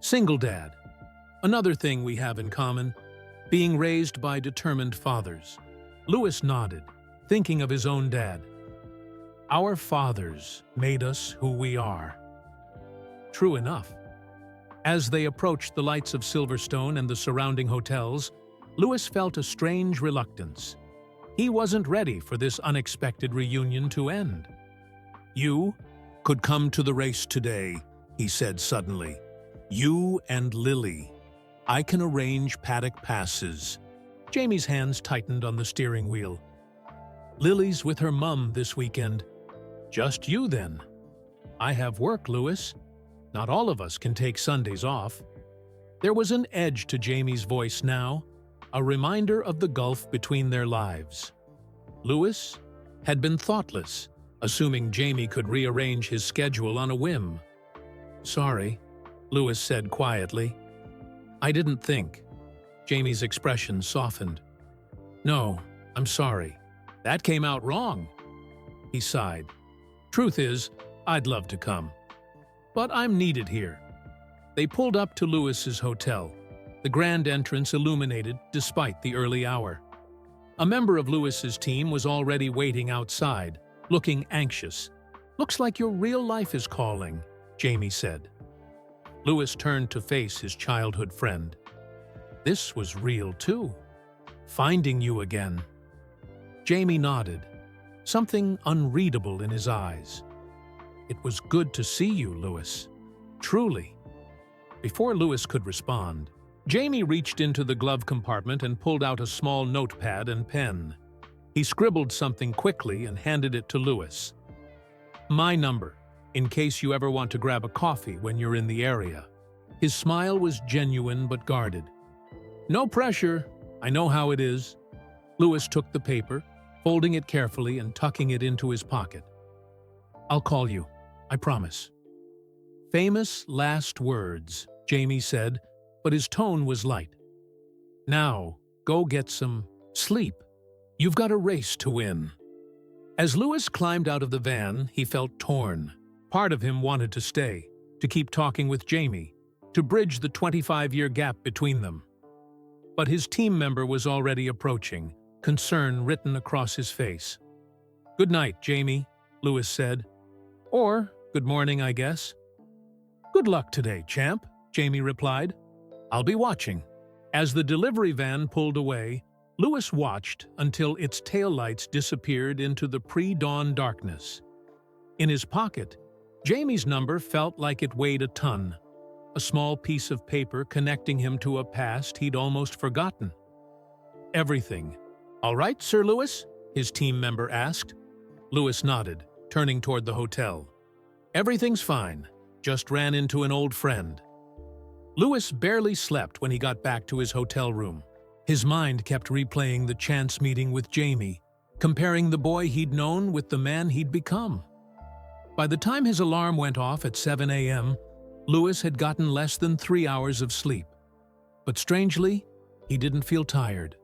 Single dad. Another thing we have in common, being raised by determined fathers. Lewis nodded, thinking of his own dad. Our fathers made us who we are. True enough. As they approached the lights of Silverstone and the surrounding hotels, Lewis felt a strange reluctance. He wasn't ready for this unexpected reunion to end. You could come to the race today, he said suddenly. You and Lily. I can arrange paddock passes. Jamie's hands tightened on the steering wheel. Lily's with her mum this weekend. Just you then. I have work, Lewis. Not all of us can take Sundays off. There was an edge to Jamie's voice now, a reminder of the gulf between their lives. Lewis had been thoughtless, assuming Jamie could rearrange his schedule on a whim. Sorry, Lewis said quietly. I didn't think. Jamie's expression softened. No, I'm sorry. That came out wrong. He sighed. Truth is, I'd love to come. But I'm needed here. They pulled up to Lewis's hotel, the grand entrance illuminated despite the early hour. A member of Lewis's team was already waiting outside, looking anxious. Looks like your real life is calling, Jamie said. Lewis turned to face his childhood friend. This was real too. Finding you again. Jamie nodded, something unreadable in his eyes. It was good to see you, Lewis. Truly. Before Lewis could respond, Jamie reached into the glove compartment and pulled out a small notepad and pen. He scribbled something quickly and handed it to Lewis. My number, in case you ever want to grab a coffee when you're in the area. His smile was genuine but guarded. No pressure, I know how it is. Lewis took the paper, folding it carefully and tucking it into his pocket. I'll call you, I promise. Famous last words, Jamie said, but his tone was light. Now, go get some sleep. You've got a race to win. As Lewis climbed out of the van, he felt torn. Part of him wanted to stay, to keep talking with Jamie, to bridge the 25-year gap between them. But his team member was already approaching, concern written across his face. Good night, Jamie, Lewis said. Or, good morning, I guess. Good luck today, champ, Jamie replied. I'll be watching. As the delivery van pulled away, Lewis watched until its taillights disappeared into the pre-dawn darkness. In his pocket, Jamie's number felt like it weighed a ton, a small piece of paper connecting him to a past he'd almost forgotten. Everything. All right, Sir Lewis? His team member asked. Lewis nodded, turning toward the hotel. Everything's fine. Just ran into an old friend. Lewis barely slept when he got back to his hotel room. His mind kept replaying the chance meeting with Jamie, comparing the boy he'd known with the man he'd become. By the time his alarm went off at 7 a.m., Lewis had gotten less than 3 hours of sleep. But strangely, he didn't feel tired.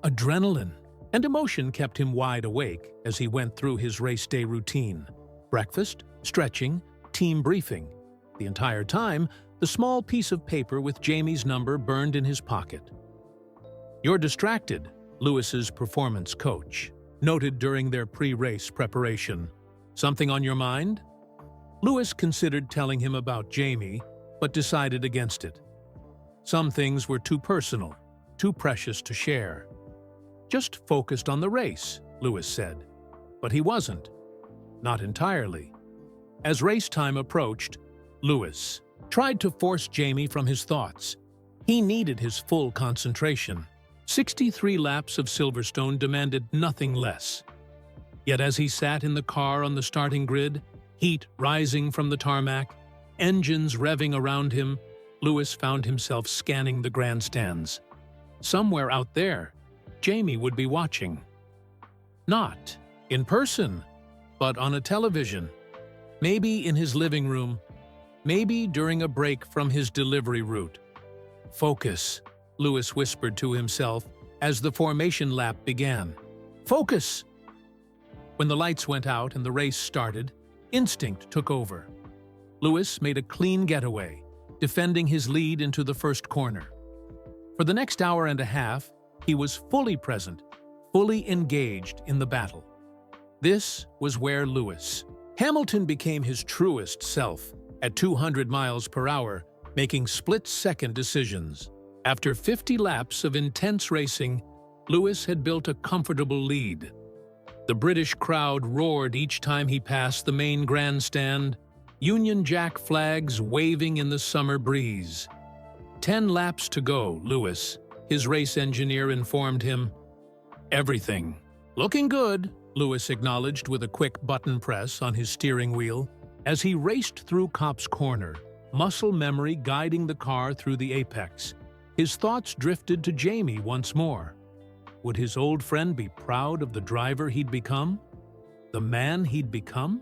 Adrenaline and emotion kept him wide awake as he went through his race day routine. Breakfast, stretching, team briefing. The entire time, the small piece of paper with Jamie's number burned in his pocket. "You're distracted," Lewis's performance coach noted during their pre-race preparation. "Something on your mind?" Lewis considered telling him about Jamie, but decided against it. Some things were too personal, too precious to share. "Just focused on the race," Lewis said. But he wasn't. Not entirely. As race time approached, Lewis tried to force Jamie from his thoughts. He needed his full concentration. 63 laps of Silverstone demanded nothing less. Yet as he sat in the car on the starting grid, heat rising from the tarmac, engines revving around him, Lewis found himself scanning the grandstands. Somewhere out there, Jamie would be watching. Not in person, but on a television. Maybe in his living room. Maybe during a break from his delivery route. "Focus," Lewis whispered to himself as the formation lap began. "Focus!" When the lights went out and the race started, instinct took over. Lewis made a clean getaway, defending his lead into the first corner. For the next hour and a half, he was fully present, fully engaged in the battle. This was where Lewis. Hamilton became his truest self at 200 miles per hour, making split-second decisions. After 50 laps of intense racing, Lewis had built a comfortable lead. The British crowd roared each time he passed the main grandstand, Union Jack flags waving in the summer breeze. 10 laps to go, Lewis, his race engineer informed him. "Everything looking good," Lewis acknowledged with a quick button press on his steering wheel. As he raced through Copse Corner, muscle memory guiding the car through the apex, his thoughts drifted to Jamie once more. Would his old friend be proud of the driver he'd become? The man he'd become?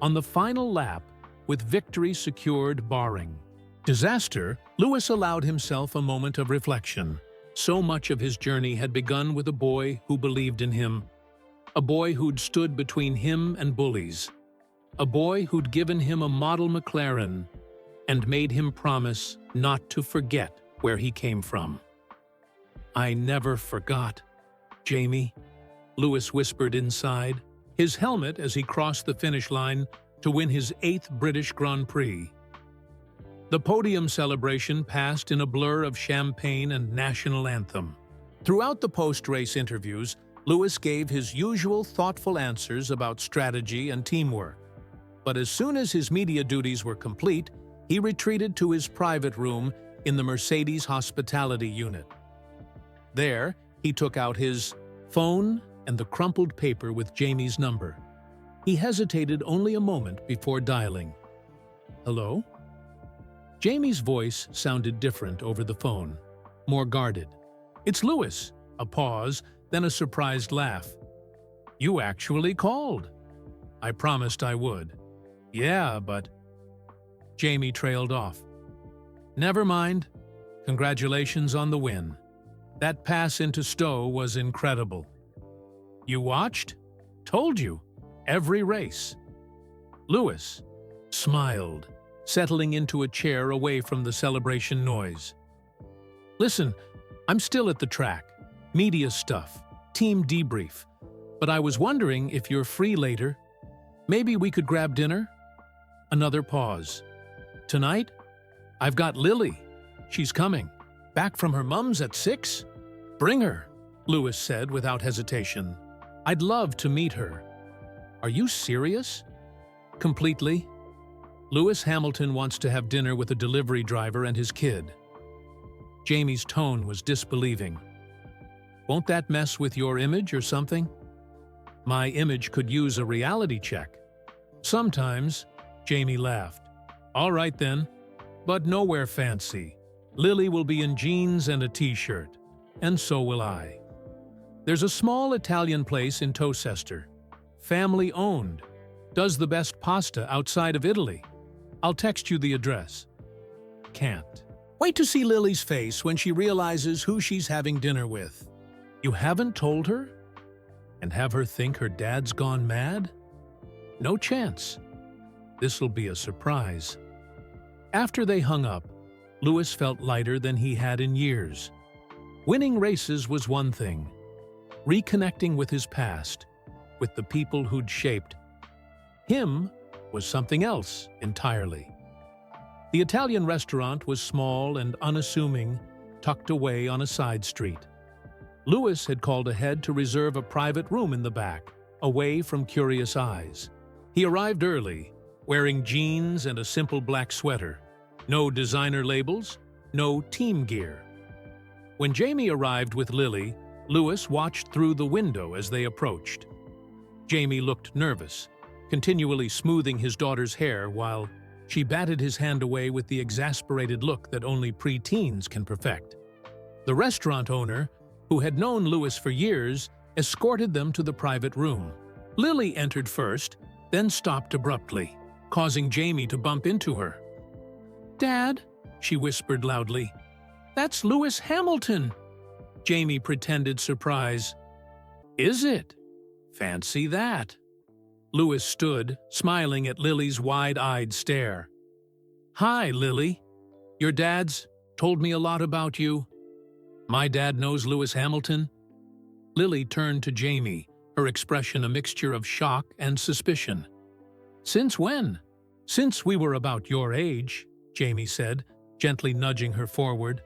On the final lap, with victory secured barring disaster, Lewis allowed himself a moment of reflection. So much of his journey had begun with a boy who believed in him, a boy who'd stood between him and bullies, a boy who'd given him a model McLaren and made him promise not to forget where he came from. "I never forgot, Jamie," Lewis whispered inside, his helmet as he crossed the finish line to win his 8th British Grand Prix. The podium celebration passed in a blur of champagne and national anthem. Throughout the post-race interviews, Lewis gave his usual thoughtful answers about strategy and teamwork. But as soon as his media duties were complete, he retreated to his private room in the Mercedes hospitality unit. There, he took out his phone and the crumpled paper with Jamie's number. He hesitated only a moment before dialing. "Hello?" Jamie's voice sounded different over the phone, more guarded. "It's Lewis." A pause, then a surprised laugh. "You actually called." "I promised I would." "Yeah, but..." Jamie trailed off. "Never mind. Congratulations on the win. That pass into Stowe was incredible." "You watched?" "Told you. Every race." Lewis smiled, settling into a chair away from the celebration noise. "Listen, I'm still at the track. Media stuff, team debrief. But I was wondering if you're free later. Maybe we could grab dinner?" Another pause. "Tonight? I've got Lily. She's coming. Back from her mum's at 6? Bring her," Lewis said without hesitation. "I'd love to meet her." "Are you serious?" "Completely. Lewis Hamilton wants to have dinner with a delivery driver and his kid." Jamie's tone was disbelieving. "Won't that mess with your image or something?" "My image could use a reality check." "Sometimes," Jamie laughed. "All right then. but nowhere fancy. Lily will be in jeans and a t-shirt, and so will I. There's a small Italian place in Towcester, family-owned, does the best pasta outside of Italy. I'll text you the address. Can't. Wait to see Lily's face when she realizes who she's having dinner with. You haven't told her? And have her think her dad's gone mad? No chance. This'll be a surprise. After they hung up, Louis felt lighter than he had in years. Winning races was one thing. Reconnecting with his past, with the people who'd shaped him, was something else entirely. The Italian restaurant was small and unassuming, tucked away on a side street. Louis had called ahead to reserve a private room in the back, away from curious eyes. He arrived early, wearing jeans and a simple black sweater. No designer labels, no team gear. When Jamie arrived with Lily, Louis watched through the window as they approached. Jamie looked nervous, continually smoothing his daughter's hair while she batted his hand away with the exasperated look that only pre-teens can perfect. The restaurant owner, who had known Louis for years, escorted them to the private room. Lily entered first, then stopped abruptly, causing Jamie to bump into her. "Dad," she whispered loudly, "that's Lewis Hamilton." Jamie pretended surprise. "Is it? Fancy that." Louis stood, smiling at Lily's wide-eyed stare. "Hi, Lily. Your dad's told me a lot about you." "My dad knows Lewis Hamilton?" Lily turned to Jamie, her expression a mixture of shock and suspicion. "Since when?" "Since we were about your age," Jamie said, gently nudging her forward.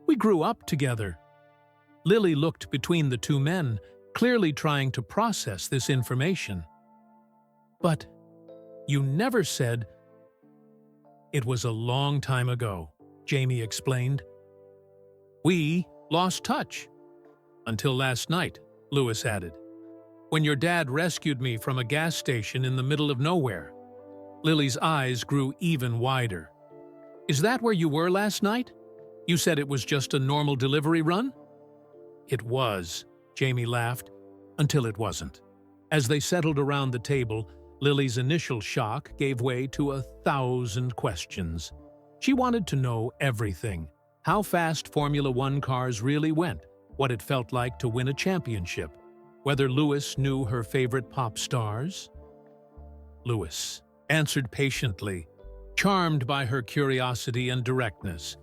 "We grew up together." Lily looked between the two men, clearly trying to process this information. "But you never said—" "It was a long time ago," Jamie explained. "We lost touch. Until last night," Louis added, "when your dad rescued me from a gas station in the middle of nowhere." Lily's eyes grew even wider. "Is that where you were last night? You said it was just a normal delivery run?" "It was," Jamie laughed, "until it wasn't." As they settled around the table, Lily's initial shock gave way to 1,000 questions. She wanted to know everything: how fast Formula One cars really went, what it felt like to win a championship, whether Louis knew her favorite pop stars. Louis answered patiently, charmed by her curiosity and directness.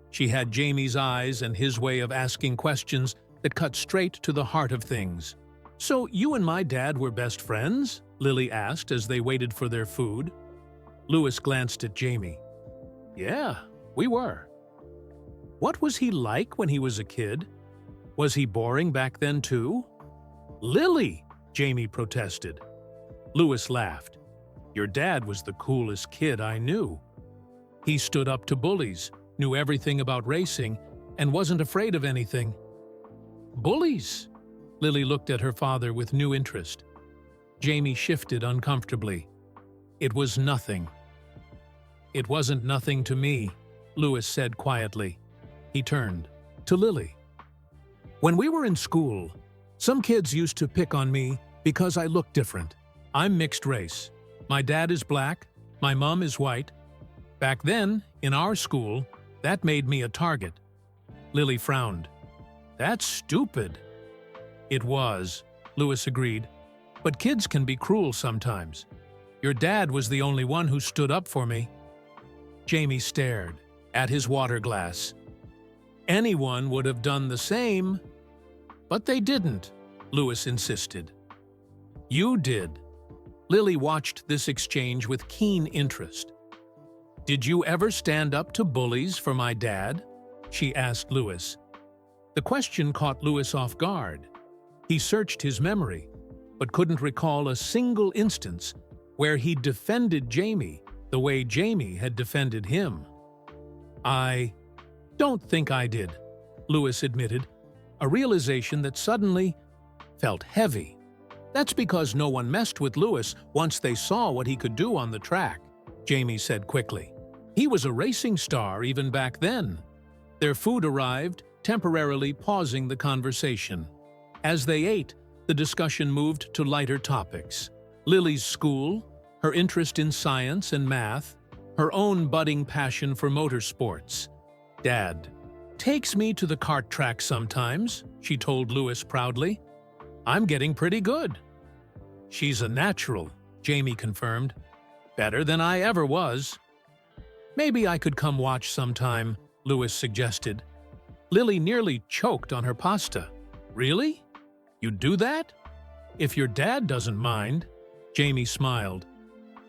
She had Jamie's eyes and his way of asking questions that cut straight to the heart of things. "So you and my dad were best friends?" Lily asked as they waited for their food. Louis glanced at Jamie. "Yeah, we were." "What was he like when he was a kid? Was he boring back then too?" "Lily!" Jamie protested. Louis laughed. "Your dad was the coolest kid I knew. He stood up to bullies, knew everything about racing, and wasn't afraid of anything." "Bullies?" Lily looked at her father with new interest. Jamie shifted uncomfortably. "It was nothing." "It wasn't nothing to me," Louis said quietly. He turned to Lily. "When we were in school, some kids used to pick on me because I looked different. I'm mixed race. My dad is black, my mom is white. Back then, in our school, that made me a target." Lily frowned. "That's stupid." "It was," Louis agreed. "But kids can be cruel sometimes. Your dad was the only one who stood up for me." Jamie stared at his water glass. "Anyone would have done the same." "But they didn't," Louis insisted. "You did." Lily watched this exchange with keen interest. "Did you ever stand up to bullies for my dad?" she asked Louis. The question caught Louis off guard. He searched his memory, but couldn't recall a single instance where he defended Jamie the way Jamie had defended him. "I don't think I did," Louis admitted, a realization that suddenly felt heavy. "That's because no one messed with Louis once they saw what he could do on the track," Jamie said quickly. He was a racing star even back then. Their food arrived, temporarily pausing the conversation. As they ate, the discussion moved to lighter topics. Lily's school, her interest in science and math, her own budding passion for motorsports. "Dad takes me to the kart track sometimes," she told Louis proudly. "I'm getting pretty good." "She's a natural," Jamie confirmed. "Better than I ever was." "Maybe I could come watch sometime," Louis suggested. Lily nearly choked on her pasta. "Really? You'd do that?" "If your dad doesn't mind," Jamie smiled.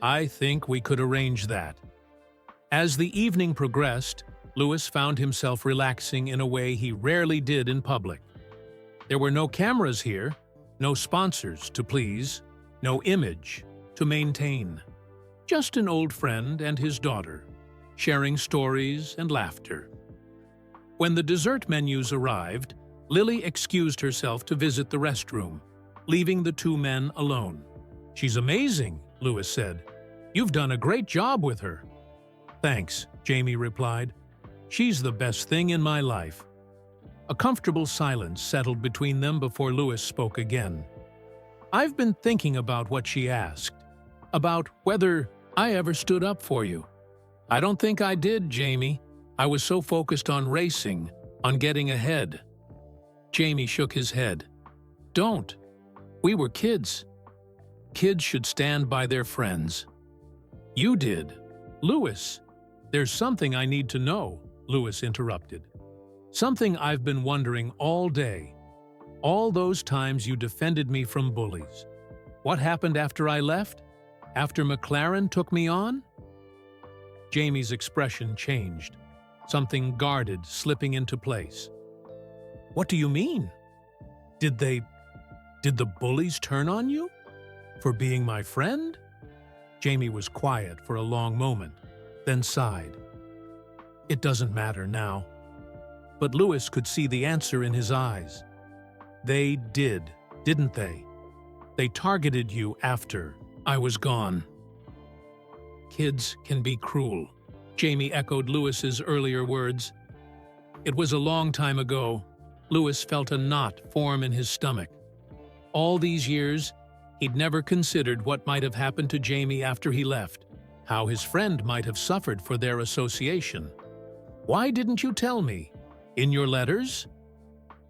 "I think we could arrange that." As the evening progressed, Louis found himself relaxing in a way he rarely did in public. There were no cameras here, no sponsors to please, no image to maintain. Just an old friend and his daughter, sharing stories and laughter. When the dessert menus arrived, Lily excused herself to visit the restroom, leaving the two men alone. "She's amazing," Louis said. "You've done a great job with her." "Thanks," Jamie replied. "She's the best thing in my life." A comfortable silence settled between them before Louis spoke again. "I've been thinking about what she asked, about whether I ever stood up for you." "I don't think I did, Jamie. I was so focused on racing, on getting ahead." Jamie shook his head. "Don't. We were kids. Kids should stand by their friends." "You did." "Louis, there's something I need to know," Louis interrupted. "Something I've been wondering all day. All those times you defended me from bullies. What happened after I left? After McLaren took me on?" Jamie's expression changed, something guarded slipping into place. "What do you mean? Did the bullies turn on you? For being my friend?" Jamie was quiet for a long moment, then sighed. "It doesn't matter now." But Louis could see the answer in his eyes. "They did, didn't they? They targeted you after I was gone." "Kids can be cruel," Jamie echoed Louis's earlier words. It was a long time ago. Louis felt a knot form in his stomach. All these years, he'd never considered what might have happened to Jamie after he left, how his friend might have suffered for their association. "Why didn't you tell me? In your letters?"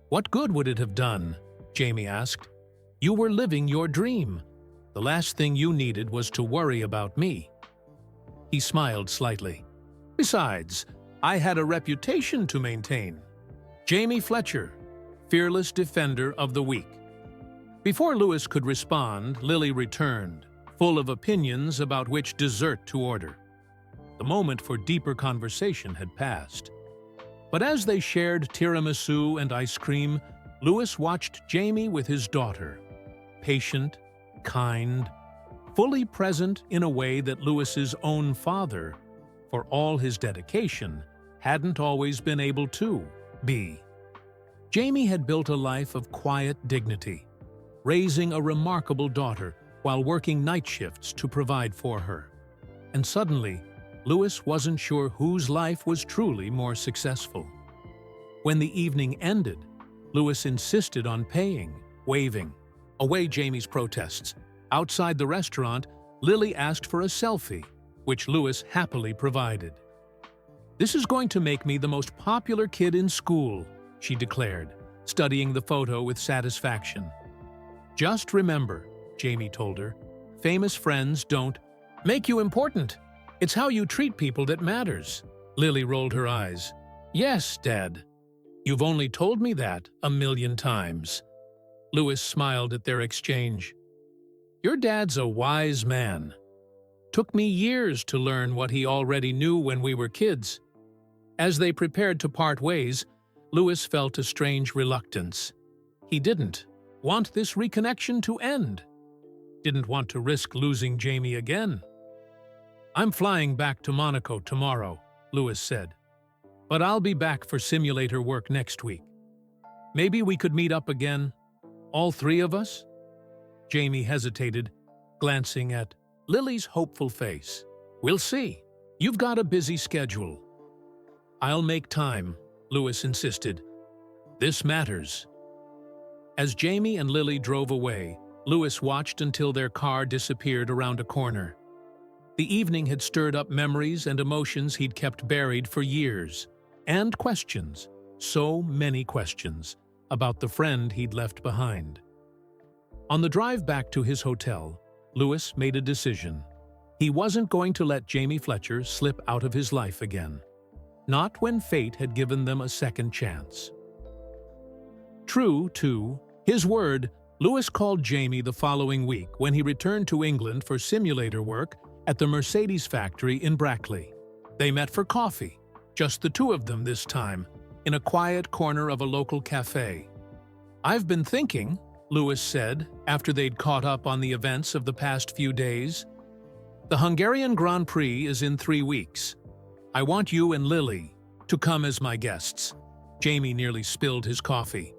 "What good would it have done?" Jamie asked. "You were living your dream. The last thing you needed was to worry about me." He smiled slightly. "Besides, I had a reputation to maintain. Jamie Fletcher, fearless defender of the weak." Before Louis could respond, Lily returned, full of opinions about which dessert to order. The moment for deeper conversation had passed. But as they shared tiramisu and ice cream, Louis watched Jamie with his daughter. Patient, kind, fully present in a way that Louis's own father, for all his dedication, hadn't always been able to be. Jamie had built a life of quiet dignity, raising a remarkable daughter while working night shifts to provide for her. And suddenly, Louis wasn't sure whose life was truly more successful. When the evening ended, Louis insisted on paying, waving away Jamie's protests. Outside the restaurant, Lily asked for a selfie, which Louis happily provided. "This is going to make me the most popular kid in school," she declared, studying the photo with satisfaction. "Just remember," Jamie told her, "famous friends don't make you important. It's how you treat people that matters." Lily rolled her eyes. "Yes, Dad. You've only told me that 1,000,000 times." Louis smiled at their exchange. "Your dad's a wise man. Took me years to learn what he already knew when we were kids." As they prepared to part ways, Louis felt a strange reluctance. He didn't want this reconnection to end. Didn't want to risk losing Jamie again. "I'm flying back to Monaco tomorrow," Louis said. "But I'll be back for simulator work next week. Maybe we could meet up again, all three of us?" Jamie hesitated, glancing at Lily's hopeful face. "We'll see," You've got a busy schedule. I'll make time, Louis insisted. This matters. As Jamie and Lily drove away, Louis watched until their car disappeared around a corner. The evening had stirred up memories and emotions he'd kept buried for years, and questions, so many questions, about the friend he'd left behind. On the drive back to his hotel, Louis made a decision. He wasn't going to let Jamie Fletcher slip out of his life again. Not when fate had given them a second chance. True to his word, Louis called Jamie the following week when he returned to England for simulator work at the Mercedes factory in Brackley. They met for coffee, just the two of them this time, in a quiet corner of a local cafe. "I've been thinking," Louis said, after they'd caught up on the events of the past few days. "The Hungarian Grand Prix is in 3 weeks. I want you and Lily to come as my guests." Jamie nearly spilled his coffee.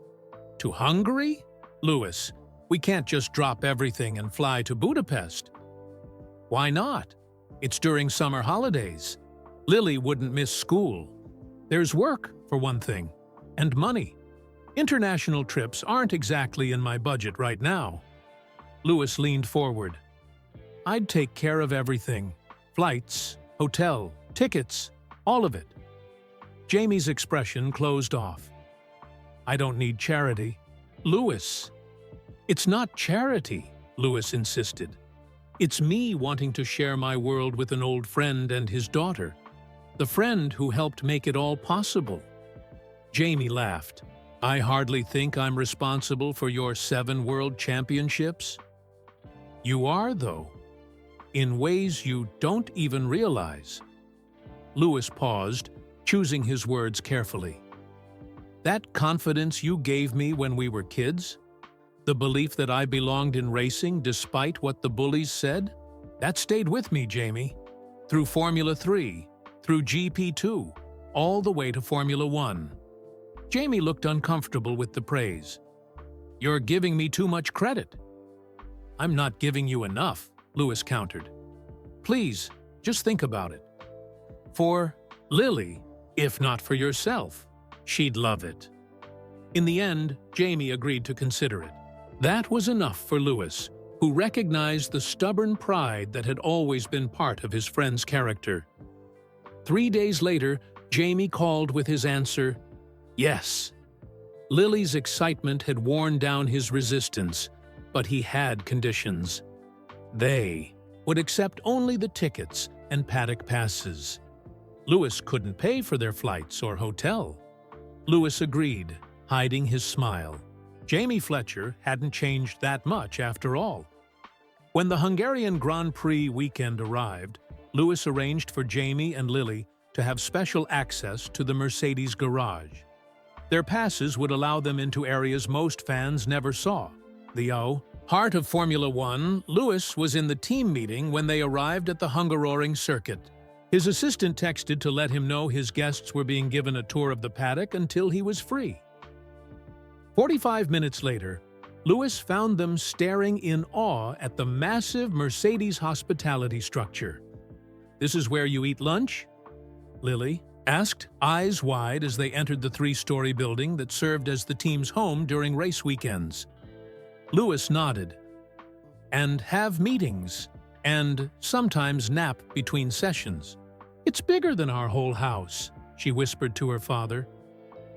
"To Hungary? Louis, we can't just drop everything and fly to Budapest." "Why not? It's during summer holidays. Lily wouldn't miss school. There's work, for one thing, and money. International trips aren't exactly in my budget right now." Louis leaned forward. "I'd take care of everything. Flights, hotel, tickets, all of it." Jamie's expression closed off. "I don't need charity." "Louis, it's not charity," Louis insisted. "It's me wanting to share my world with an old friend and his daughter. The friend who helped make it all possible." Jamie laughed. "I hardly think I'm responsible for your 7 world championships." "You are, though. In ways you don't even realize." Louis paused, choosing his words carefully. "That confidence you gave me when we were kids? The belief that I belonged in racing despite what the bullies said? That stayed with me, Jamie. Through Formula 3, through GP2, all the way to Formula 1. Jamie looked uncomfortable with the praise. "You're giving me too much credit." "I'm not giving you enough," Louis countered. "Please, just think about it. For Lily, if not for yourself, she'd love it." In the end, Jamie agreed to consider it. That was enough for Louis, who recognized the stubborn pride that had always been part of his friend's character. 3 days later, Jamie called with his answer, yes. Lily's excitement had worn down his resistance, but he had conditions. They would accept only the tickets and paddock passes. Louis couldn't pay for their flights or hotel. Louis agreed, hiding his smile. Jamie Fletcher hadn't changed that much after all. When the Hungarian Grand Prix weekend arrived, Louis arranged for Jamie and Lily to have special access to the Mercedes garage. Their passes would allow them into areas most fans never saw. The heart of Formula 1, Louis was in the team meeting when they arrived at the Hungaroring circuit. His assistant texted to let him know his guests were being given a tour of the paddock until he was free. 45 minutes later, Louis found them staring in awe at the massive Mercedes hospitality structure. "This is where you eat lunch?" Lily asked, eyes wide as they entered the 3-story building that served as the team's home during race weekends. Louis nodded. "And have meetings, and sometimes nap between sessions. It's bigger than our whole house," she whispered to her father.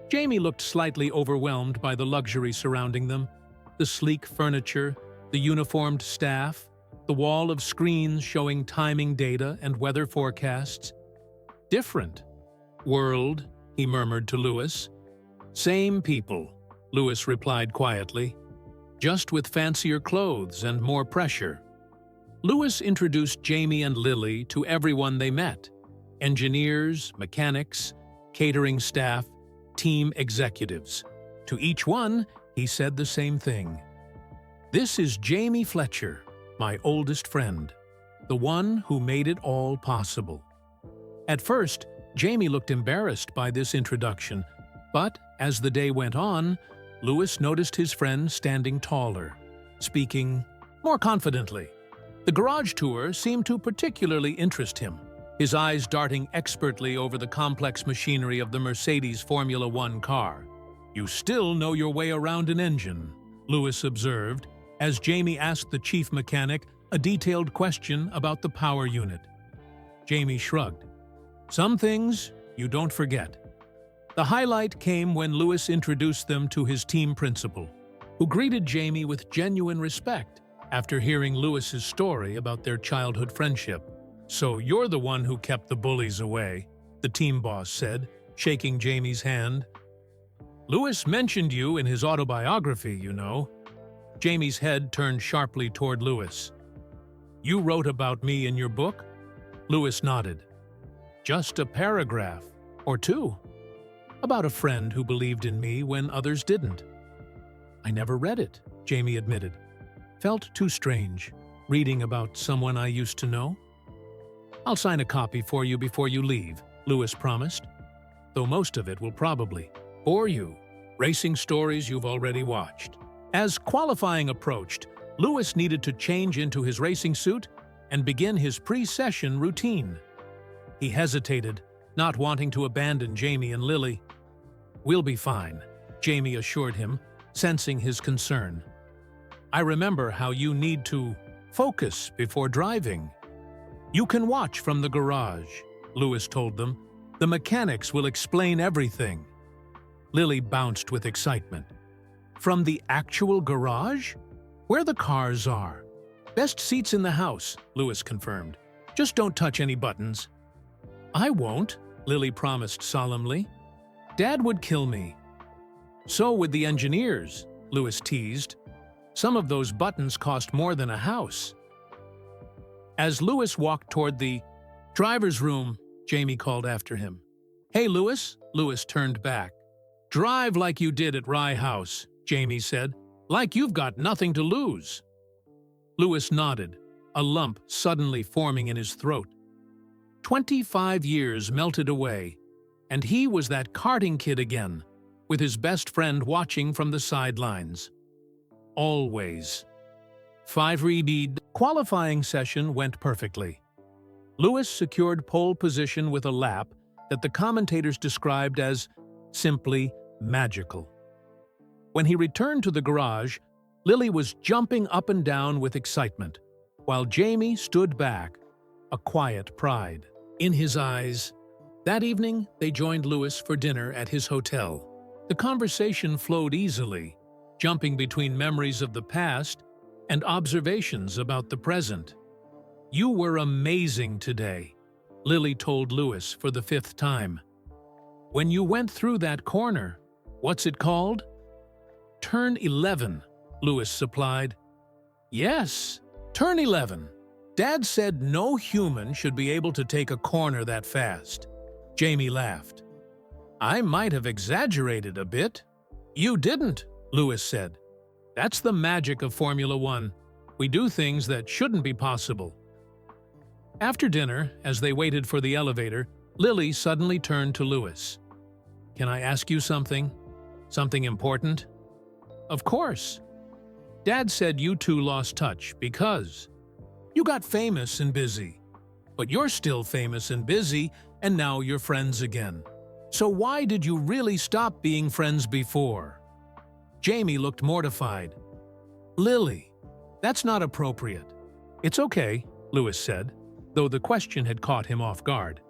Jamie looked slightly overwhelmed by the luxury surrounding them. The sleek furniture, the uniformed staff, the wall of screens showing timing data and weather forecasts. "Different world," he murmured to Louis. "Same people," Louis replied quietly, "just with fancier clothes and more pressure." Louis introduced Jamie and Lily to everyone they met: engineers, mechanics, catering staff, team executives. To each one, he said the same thing. "This is Jamie Fletcher, my oldest friend, the one who made it all possible." At first, Jamie looked embarrassed by this introduction, but as the day went on, Louis noticed his friend standing taller, speaking more confidently. The garage tour seemed to particularly interest him. his eyes darting expertly over the complex machinery of the Mercedes Formula One car. "You still know your way around an engine," Lewis observed, as Jamie asked the chief mechanic a detailed question about the power unit. Jamie shrugged. "Some things you don't forget." The highlight came when Lewis introduced them to his team principal, who greeted Jamie with genuine respect after hearing Lewis's story about their childhood friendship. "So you're the one who kept the bullies away," the team boss said, shaking Jamie's hand. "Lewis mentioned you in his autobiography, you know." Jamie's head turned sharply toward Lewis. "You wrote about me in your book?" Lewis nodded. "Just a paragraph, or two. About a friend who believed in me when others didn't." "I never read it," Jamie admitted. "Felt too strange, reading about someone I used to know." "I'll sign a copy for you before you leave," Lewis promised. "Though most of it will probably bore you. Racing stories you've already watched." As qualifying approached, Lewis needed to change into his racing suit and begin his pre-session routine. He hesitated, not wanting to abandon Jamie and Lily. "We'll be fine," Jamie assured him, sensing his concern. "I remember how you need to focus before driving." "You can watch from the garage," Lewis told them. "The mechanics will explain everything." Lily bounced with excitement. "From the actual garage? Where the cars are. Best seats in the house," Lewis confirmed. "Just don't touch any buttons." "I won't," Lily promised solemnly. "Dad would kill me." "So would the engineers," Lewis teased. "Some of those buttons cost more than a house." As Lewis walked toward the driver's room, Jamie called after him. "Hey, Lewis," Lewis turned back. "Drive like you did at Rye House," Jamie said. "Like you've got nothing to lose." Lewis nodded, a lump suddenly forming in his throat. 25 years melted away, and he was that karting kid again, with his best friend watching from the sidelines. Always. 5 qualifying session went perfectly. Lewis secured pole position with a lap that the commentators described as simply magical. When he returned to the garage, Lily was jumping up and down with excitement, while Jamie stood back, a quiet pride in his eyes. That evening, they joined Lewis for dinner at his hotel. The conversation flowed easily, jumping between memories of the past and observations about the present. "You were amazing today," Lily told Lewis for the 5th time. "When you went through that corner, what's it called?" "Turn 11, Lewis supplied. "Yes, turn 11. Dad said no human should be able to take a corner that fast." Jamie laughed. "I might have exaggerated a bit." "You didn't," Lewis said. "That's the magic of Formula One. We do things that shouldn't be possible." After dinner, as they waited for the elevator, Lily suddenly turned to Lewis. "Can I ask you something? Something important?" "Of course." "Dad said you two lost touch because you got famous and busy. But you're still famous and busy, and now you're friends again. So why did you really stop being friends before?" Jamie looked mortified. "Lily, that's not appropriate." "It's okay," Lewis said, though the question had caught him off guard.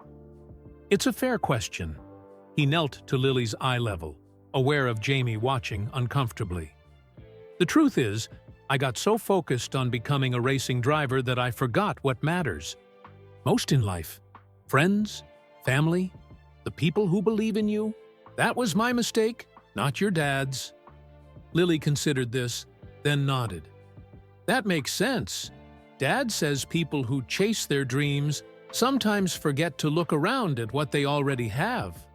"It's a fair question." He knelt to Lily's eye level, aware of Jamie watching uncomfortably. "The truth is, I got so focused on becoming a racing driver that I forgot what matters most in life. Friends, family, the people who believe in you. That was my mistake, not your dad's." Lily considered this, then nodded. "That makes sense. Dad says people who chase their dreams sometimes forget to look around at what they already have."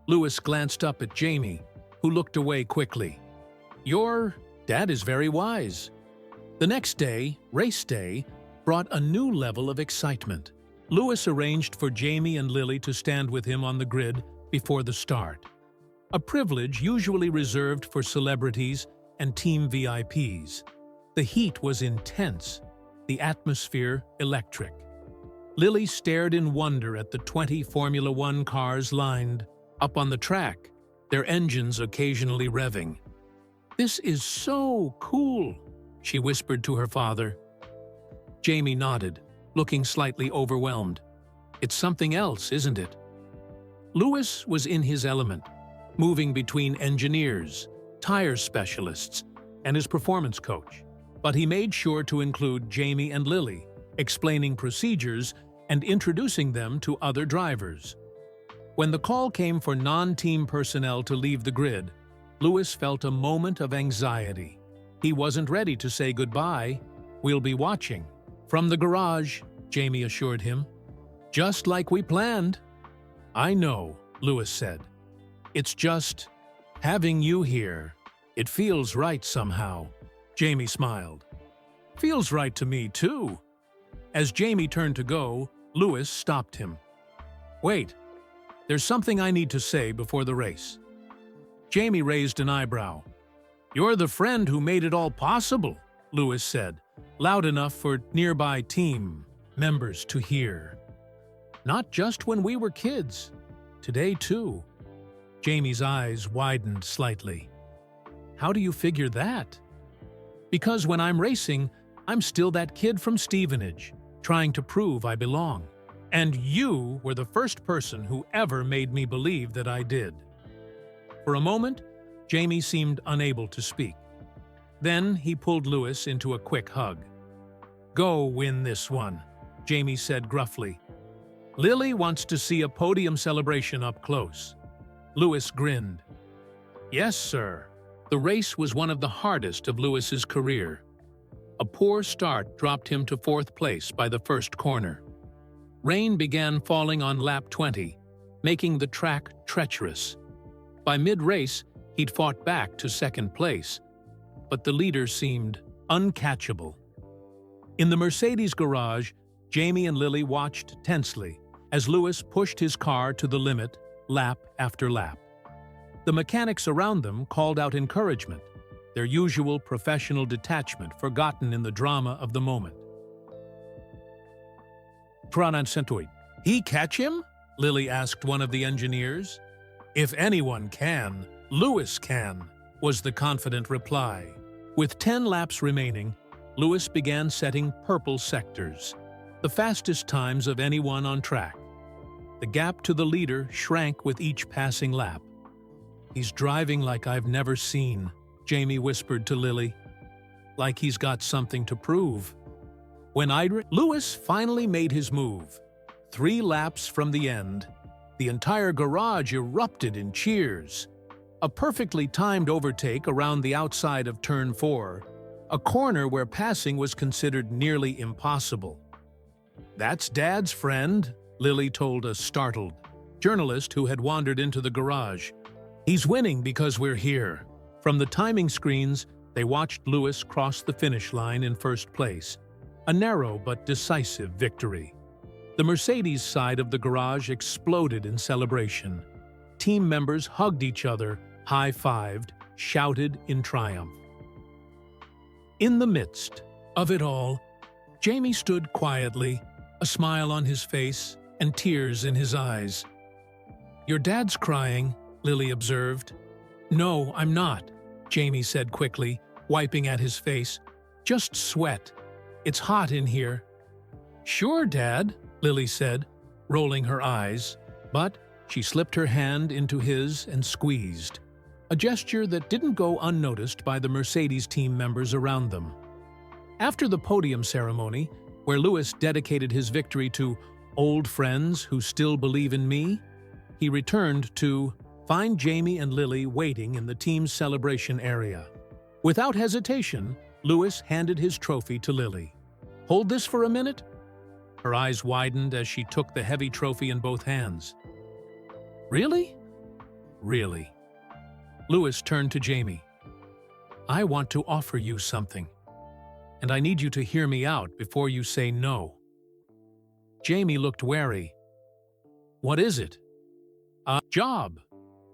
Lewis glanced up at Jamie, who looked away quickly. "Your dad is very wise." The next day, race day, brought a new level of excitement. Lewis arranged for Jamie and Lily to stand with him on the grid before the start, a privilege usually reserved for celebrities and team VIPs. The heat was intense, the atmosphere electric. Lily stared in wonder at the 20 Formula One cars lined up on the track, their engines occasionally revving. "This is so cool," she whispered to her father. Jamie nodded, looking slightly overwhelmed. "It's something else, isn't it?" Lewis was in his element, moving between engineers, tire specialists, and his performance coach. But he made sure to include Jamie and Lily, explaining procedures and introducing them to other drivers. When the call came for non-team personnel to leave the grid, Lewis felt a moment of anxiety. He wasn't ready to say goodbye. "We'll be watching from the garage," Jamie assured him. "Just like we planned." "I know," Lewis said. "It's just having you here. It feels right somehow." Jamie smiled. "Feels right to me, too." As Jamie turned to go, Lewis stopped him. "Wait, there's something I need to say before the race." Jamie raised an eyebrow. "You're the friend who made it all possible," Lewis said, loud enough for nearby team members to hear. "Not just when we were kids. Today, too." Jamie's eyes widened slightly. "How do you figure that?" "Because when I'm racing, I'm still that kid from Stevenage, trying to prove I belong. And you were the first person who ever made me believe that I did." For a moment, Jamie seemed unable to speak. Then he pulled Lewis into a quick hug. "Go win this one," Jamie said gruffly. "Lily wants to see a podium celebration up close." Lewis grinned. "Yes, sir." The race was one of the hardest of Lewis's career. A poor start dropped him to 4th place by the first corner. Rain began falling on lap 20, making the track treacherous. By mid-race, he'd fought back to 2nd place, but the leader seemed uncatchable. In the Mercedes garage, Jamie and Lily watched tensely as Lewis pushed his car to the limit, lap after lap. The mechanics around them called out encouragement, their usual professional detachment forgotten in the drama of the moment. "He catch him?" Lily asked one of the engineers. "If anyone can, Lewis can," was the confident reply. With 10 laps remaining, Lewis began setting purple sectors, the fastest times of anyone on track. The gap to the leader shrank with each passing lap. "He's driving like I've never seen," Jamie whispered to Lily. "Like he's got something to prove." When Lewis finally made his move, 3 laps from the end, the entire garage erupted in cheers. A perfectly timed overtake around the outside of Turn 4, a corner where passing was considered nearly impossible. "That's Dad's friend," Lily told a startled journalist who had wandered into the garage. "He's winning because we're here." From the timing screens, they watched Lewis cross the finish line in 1st place, a narrow but decisive victory. The Mercedes side of the garage exploded in celebration. Team members hugged each other, high-fived, shouted in triumph. In the midst of it all, Jamie stood quietly, a smile on his face and tears in his eyes. "Your dad's crying," Lily observed. "No, I'm not," Jamie said quickly, wiping at his face. "Just sweat. It's hot in here." "Sure, Dad," Lily said, rolling her eyes, but she slipped her hand into his and squeezed, a gesture that didn't go unnoticed by the Mercedes team members around them. After the podium ceremony, where Lewis dedicated his victory to "old friends who still believe in me," he returned to find Jamie and Lily waiting in the team's celebration area. Without hesitation, Lewis handed his trophy to Lily. "Hold this for a minute?" Her eyes widened as she took the heavy trophy in both hands. "Really?" "Really." Lewis turned to Jamie. "I want to offer you something, and I need you to hear me out before you say no." Jamie looked wary. "What is it?" "A job.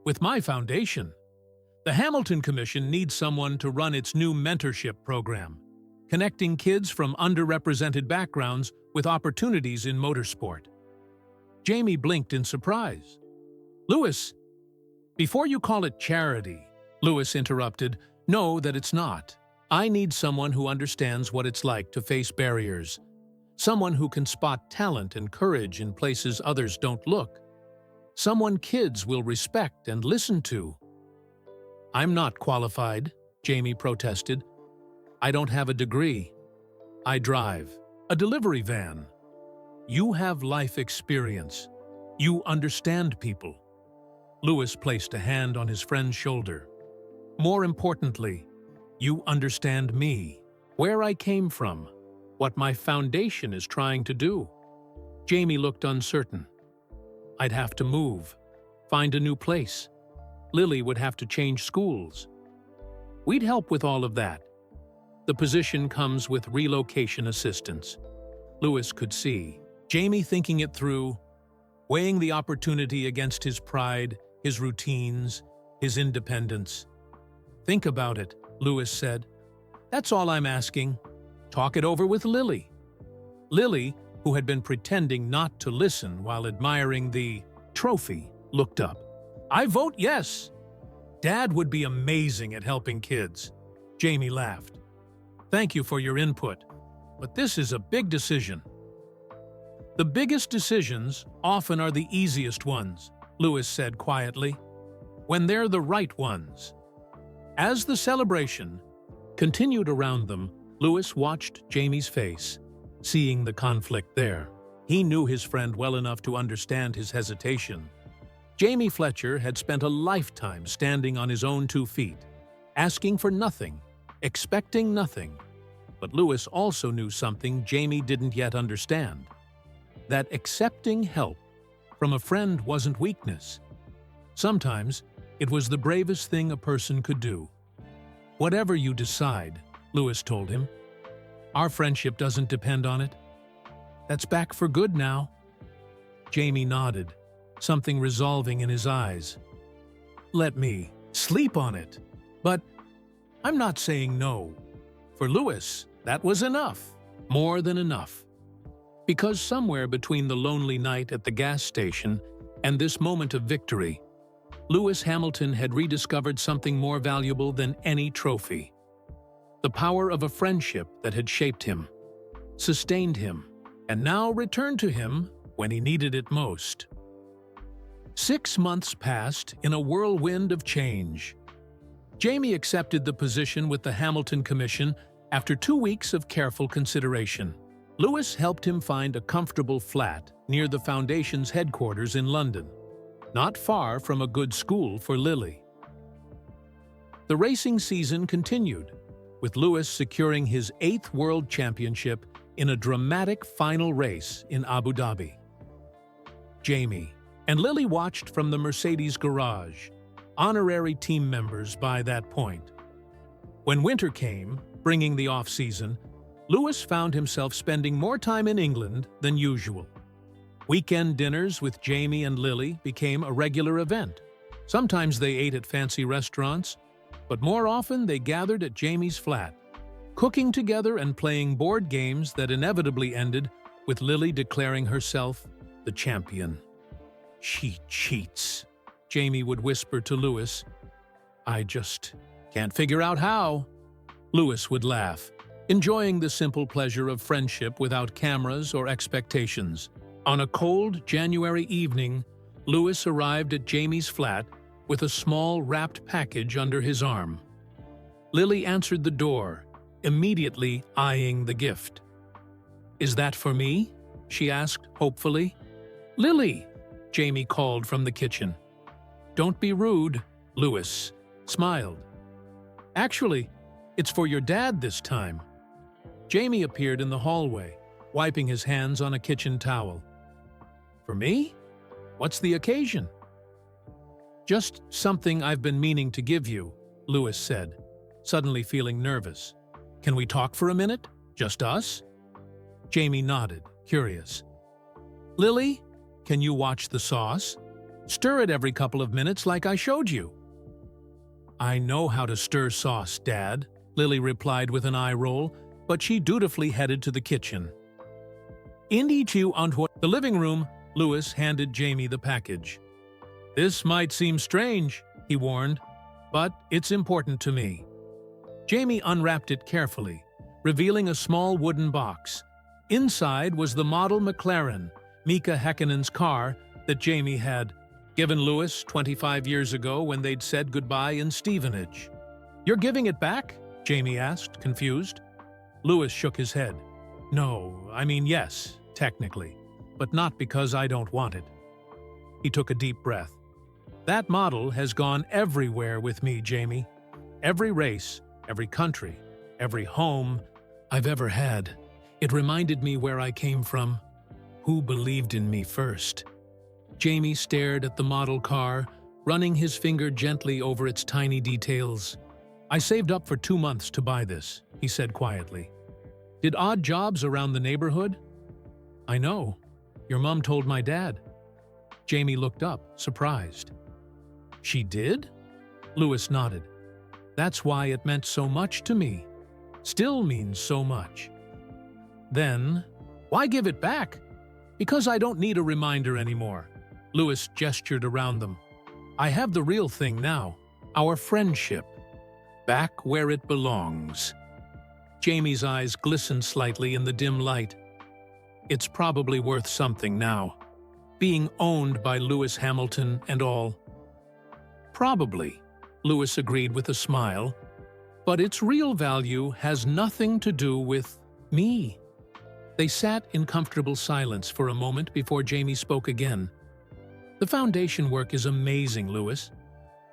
With my foundation. The Hamilton Commission needs someone to run its new mentorship program, connecting kids from underrepresented backgrounds with opportunities in motorsport. Jamie blinked in surprise. "Lewis, before you call it charity," Lewis interrupted, "know that it's not. I need someone who understands what it's like to face barriers. Someone who can spot talent and courage in places others don't look. Someone kids will respect and listen to." "I'm not qualified," Jamie protested. "I don't have a degree. I drive a delivery van. You have life experience. You understand people." Lewis placed a hand on his friend's shoulder. "More importantly, you understand me, where I came from, what my foundation is trying to do." Jamie looked uncertain. "I'd have to move, find a new place. Lily would have to change schools. We'd help with all of that. The position comes with relocation assistance." Lewis could see Jamie thinking it through, weighing the opportunity against his pride, his routines, his independence. "Think about it," Lewis said. "That's all I'm asking. Talk it over with Lily." Lily, who had been pretending not to listen while admiring the trophy, looked up. "I vote yes. Dad would be amazing at helping kids." Jamie laughed. "Thank you for your input, but this is a big decision." "The biggest decisions often are the easiest ones," Lewis said quietly, "when they're the right ones." As the celebration continued around them, Lewis watched Jamie's face, seeing the conflict there. He knew his friend well enough to understand his hesitation. Jamie Fletcher had spent a lifetime standing on his own 2 feet, asking for nothing, expecting nothing. But Lewis also knew something Jamie didn't yet understand: that accepting help from a friend wasn't weakness. Sometimes it was the bravest thing a person could do. "Whatever you decide," Lewis told him, "our friendship doesn't depend on it. That's back for good now." Jamie nodded, something resolving in his eyes. "Let me sleep on it. But I'm not saying no." For Lewis, that was enough, more than enough. Because somewhere between the lonely night at the gas station and this moment of victory, Lewis Hamilton had rediscovered something more valuable than any trophy: the power of a friendship that had shaped him, sustained him, and now returned to him when he needed it most. 6 months passed in a whirlwind of change. Jamie accepted the position with the Hamilton Commission after 2 weeks of careful consideration. Lewis helped him find a comfortable flat near the Foundation's headquarters in London, not far from a good school for Lily. The racing season continued, with Lewis securing his 8th World Championship in a dramatic final race in Abu Dhabi. Jamie and Lily watched from the Mercedes garage, honorary team members by that point. When winter came, bringing the off-season, Lewis found himself spending more time in England than usual. Weekend dinners with Jamie and Lily became a regular event. Sometimes they ate at fancy restaurants, but more often they gathered at Jamie's flat, cooking together and playing board games that inevitably ended with Lily declaring herself the champion. "She cheats," Jamie would whisper to Lewis. "I just can't figure out how." Lewis would laugh, enjoying the simple pleasure of friendship without cameras or expectations. On a cold January evening, Lewis arrived at Jamie's flat with a small wrapped package under his arm. Lily answered the door, immediately eyeing the gift. "Is that for me?" she asked hopefully. "Lily!" Jamie called from the kitchen. "Don't be rude," Lewis smiled. "Actually, it's for your dad this time." Jamie appeared in the hallway, wiping his hands on a kitchen towel. "For me? What's the occasion?" "Just something I've been meaning to give you," Lewis said, suddenly feeling nervous. "Can we talk for a minute? Just us?" Jamie nodded, curious. "Lily, can you watch the sauce? Stir it every couple of minutes like I showed you." "I know how to stir sauce, Dad," Lily replied with an eye roll, but she dutifully headed to the kitchen. Into Antoine. The living room, Louis handed Jamie the package. This might seem strange, he warned, but it's important to me. Jamie unwrapped it carefully, revealing a small wooden box. Inside was the model McLaren, Mika Häkkinen's car that Jamie had given Louis 25 years ago when they'd said goodbye in Stevenage. You're giving it back? Jamie asked, confused. Louis shook his head. No, I mean yes, technically, but not because I don't want it. He took a deep breath. That model has gone everywhere with me, Jamie. Every race, every country, every home I've ever had. It reminded me where I came from, who believed in me first. Jamie stared at the model car, running his finger gently over its tiny details. I saved up for 2 months to buy this, he said quietly. Did odd jobs around the neighborhood? I know. Your mom told my dad. Jamie looked up, surprised. She did? Louis nodded. That's why it meant so much to me. Still means so much. Then, why give it back? Because I don't need a reminder anymore. Louis gestured around them. I have the real thing now, our friendship. Back where it belongs. Jamie's eyes glistened slightly in the dim light. It's probably worth something now, being owned by Lewis Hamilton and all. Probably, Louis agreed with a smile, but its real value has nothing to do with me. They sat in comfortable silence for a moment before Jamie spoke again. The foundation work is amazing, Louis.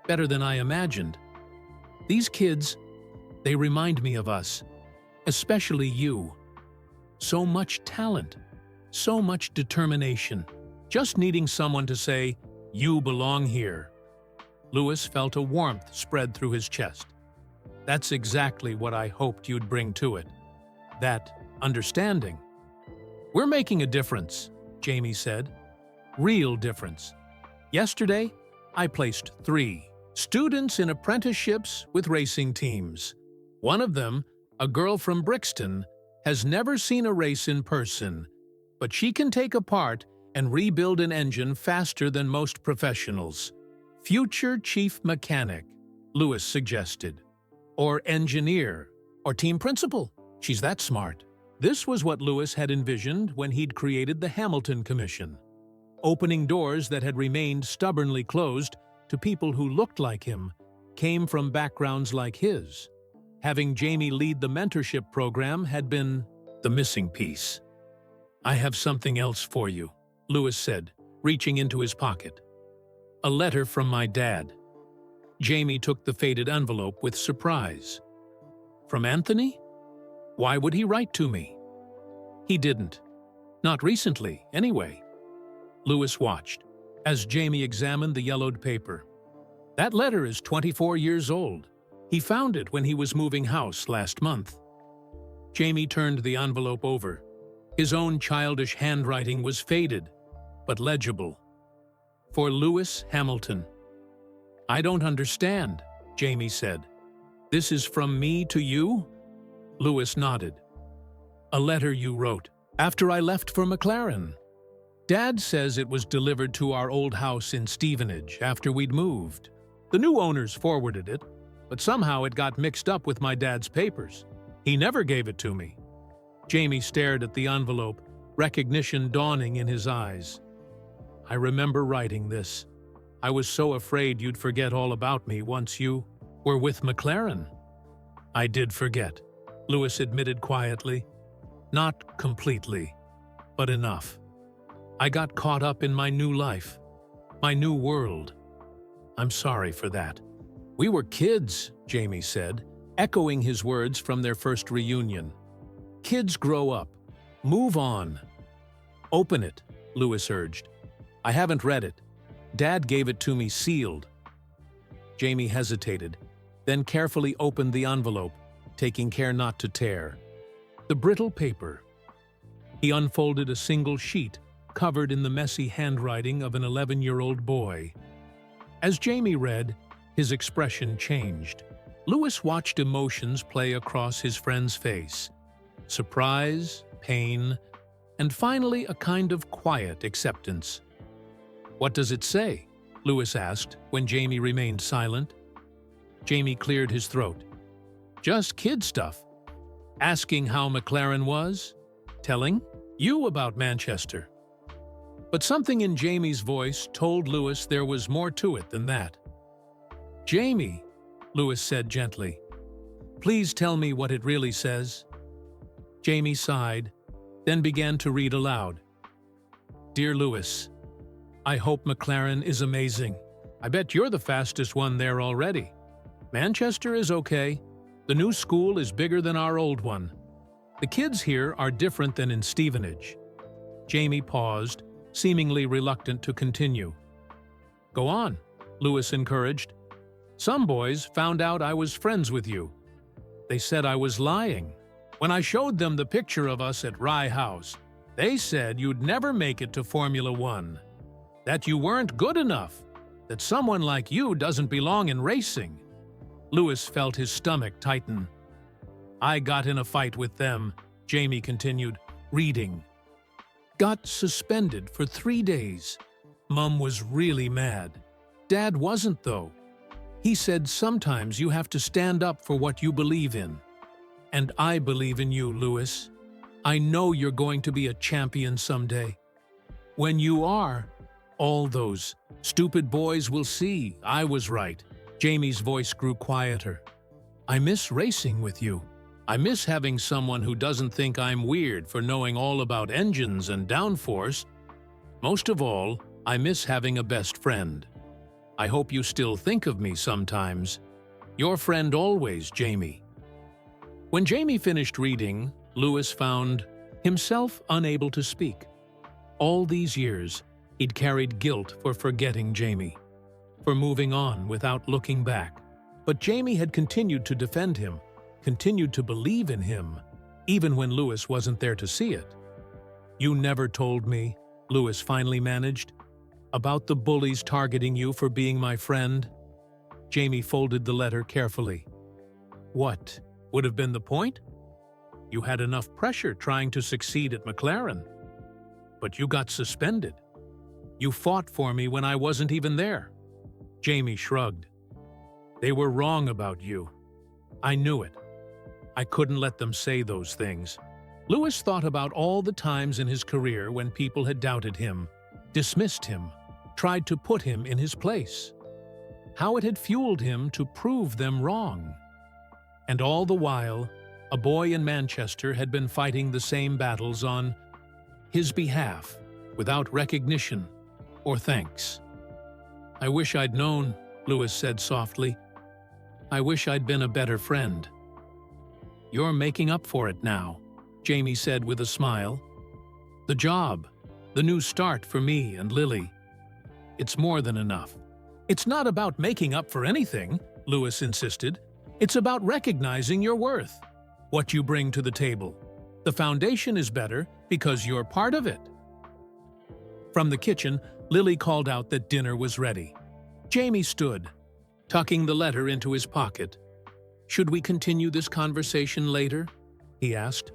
Better than I imagined. These kids, they remind me of us, especially you. So much talent, so much determination, just needing someone to say, you belong here. Louis felt a warmth spread through his chest. That's exactly what I hoped you'd bring to it. That understanding. We're making a difference, Jamie said. Real difference. Yesterday, I placed 3 students in apprenticeships with racing teams. One of them, a girl from Brixton, has never seen a race in person, but she can take apart and rebuild an engine faster than most professionals. Future chief mechanic, Louis suggested. Or engineer, or team principal. She's that smart. This was what Louis had envisioned when he'd created the Hamilton Commission, opening doors that had remained stubbornly closed to people who looked like him, came from backgrounds like his. Having Jamie lead the mentorship program had been the missing piece. I have something else for you, Louis said, reaching into his pocket. A letter from my dad. Jamie took the faded envelope with surprise. From Anthony? Why would he write to me? He didn't. Not recently, anyway. Louis watched as Jamie examined the yellowed paper. That letter is 24 years old. He found it when he was moving house last month. Jamie turned the envelope over. His own childish handwriting was faded, but legible. For Lewis Hamilton. I don't understand, Jamie said. This is from me to you? Louis nodded. A letter you wrote after I left for McLaren. Dad says it was delivered to our old house in Stevenage after we'd moved. The new owners forwarded it, but somehow it got mixed up with my dad's papers. He never gave it to me. Jamie stared at the envelope, recognition dawning in his eyes. I remember writing this. I was so afraid you'd forget all about me once you were with McLaren. I did forget, Louis admitted quietly. Not completely, but enough. I got caught up in my new life, my new world. I'm sorry for that. We were kids, Jamie said, echoing his words from their first reunion. Kids grow up. Move on. Open it, Louis urged. I haven't read it. Dad gave it to me sealed. Jamie hesitated, then carefully opened the envelope, taking care not to tear. The brittle paper. He unfolded a single sheet, covered in the messy handwriting of an 11-year-old boy. As Jamie read, his expression changed. Louis watched emotions play across his friend's face. Surprise, pain, and finally a kind of quiet acceptance. "What does it say?" Lewis asked when Jamie remained silent. Jamie cleared his throat. "Just kid stuff. Asking how McLaren was, telling you about Manchester." But something in Jamie's voice told Lewis there was more to it than that. "Jamie," Lewis said gently, "please tell me what it really says." Jamie sighed, then began to read aloud. "Dear Lewis, I hope McLaren is amazing. I bet you're the fastest one there already. Manchester is okay. The new school is bigger than our old one. The kids here are different than in Stevenage." Jamie paused, seemingly reluctant to continue. "Go on," Lewis encouraged. "Some boys found out I was friends with you. They said I was lying. When I showed them the picture of us at Rye House, they said you'd never make it to Formula One, that you weren't good enough, that someone like you doesn't belong in racing." Lewis felt his stomach tighten. "I got in a fight with them," Jamie continued, reading. "Got suspended for 3 days. Mum was really mad. Dad wasn't, though. He said sometimes you have to stand up for what you believe in. And I believe in you, Lewis. I know you're going to be a champion someday. When you are, all those stupid boys will see I was right." Jamie's voice grew quieter. "I miss racing with you. I miss having someone who doesn't think I'm weird for knowing all about engines and downforce. Most of all, I miss having a best friend. I hope you still think of me sometimes. Your friend always, Jamie." When Jamie finished reading, Lewis found himself unable to speak. All these years, he'd carried guilt for forgetting Jamie, for moving on without looking back. But Jamie had continued to defend him, continued to believe in him, even when Lewis wasn't there to see it. "You never told me," Lewis finally managed, "about the bullies targeting you for being my friend." Jamie folded the letter carefully. "What would have been the point? You had enough pressure trying to succeed at McLaren. But you got suspended. You fought for me when I wasn't even there." Jamie shrugged. "They were wrong about you. I knew it. I couldn't let them say those things." Lewis thought about all the times in his career when people had doubted him, dismissed him, tried to put him in his place. How it had fueled him to prove them wrong. And all the while, a boy in Manchester had been fighting the same battles on his behalf, without recognition or thanks. "I wish I'd known," Lewis said softly. "I wish I'd been a better friend." "You're making up for it now," Jamie said with a smile. "The job, the new start for me and Lily. It's more than enough." "It's not about making up for anything," Lewis insisted. "It's about recognizing your worth, what you bring to the table. The foundation is better because you're part of it." From the kitchen, Lily called out that dinner was ready. Jamie stood, tucking the letter into his pocket. "Should we continue this conversation later?" he asked.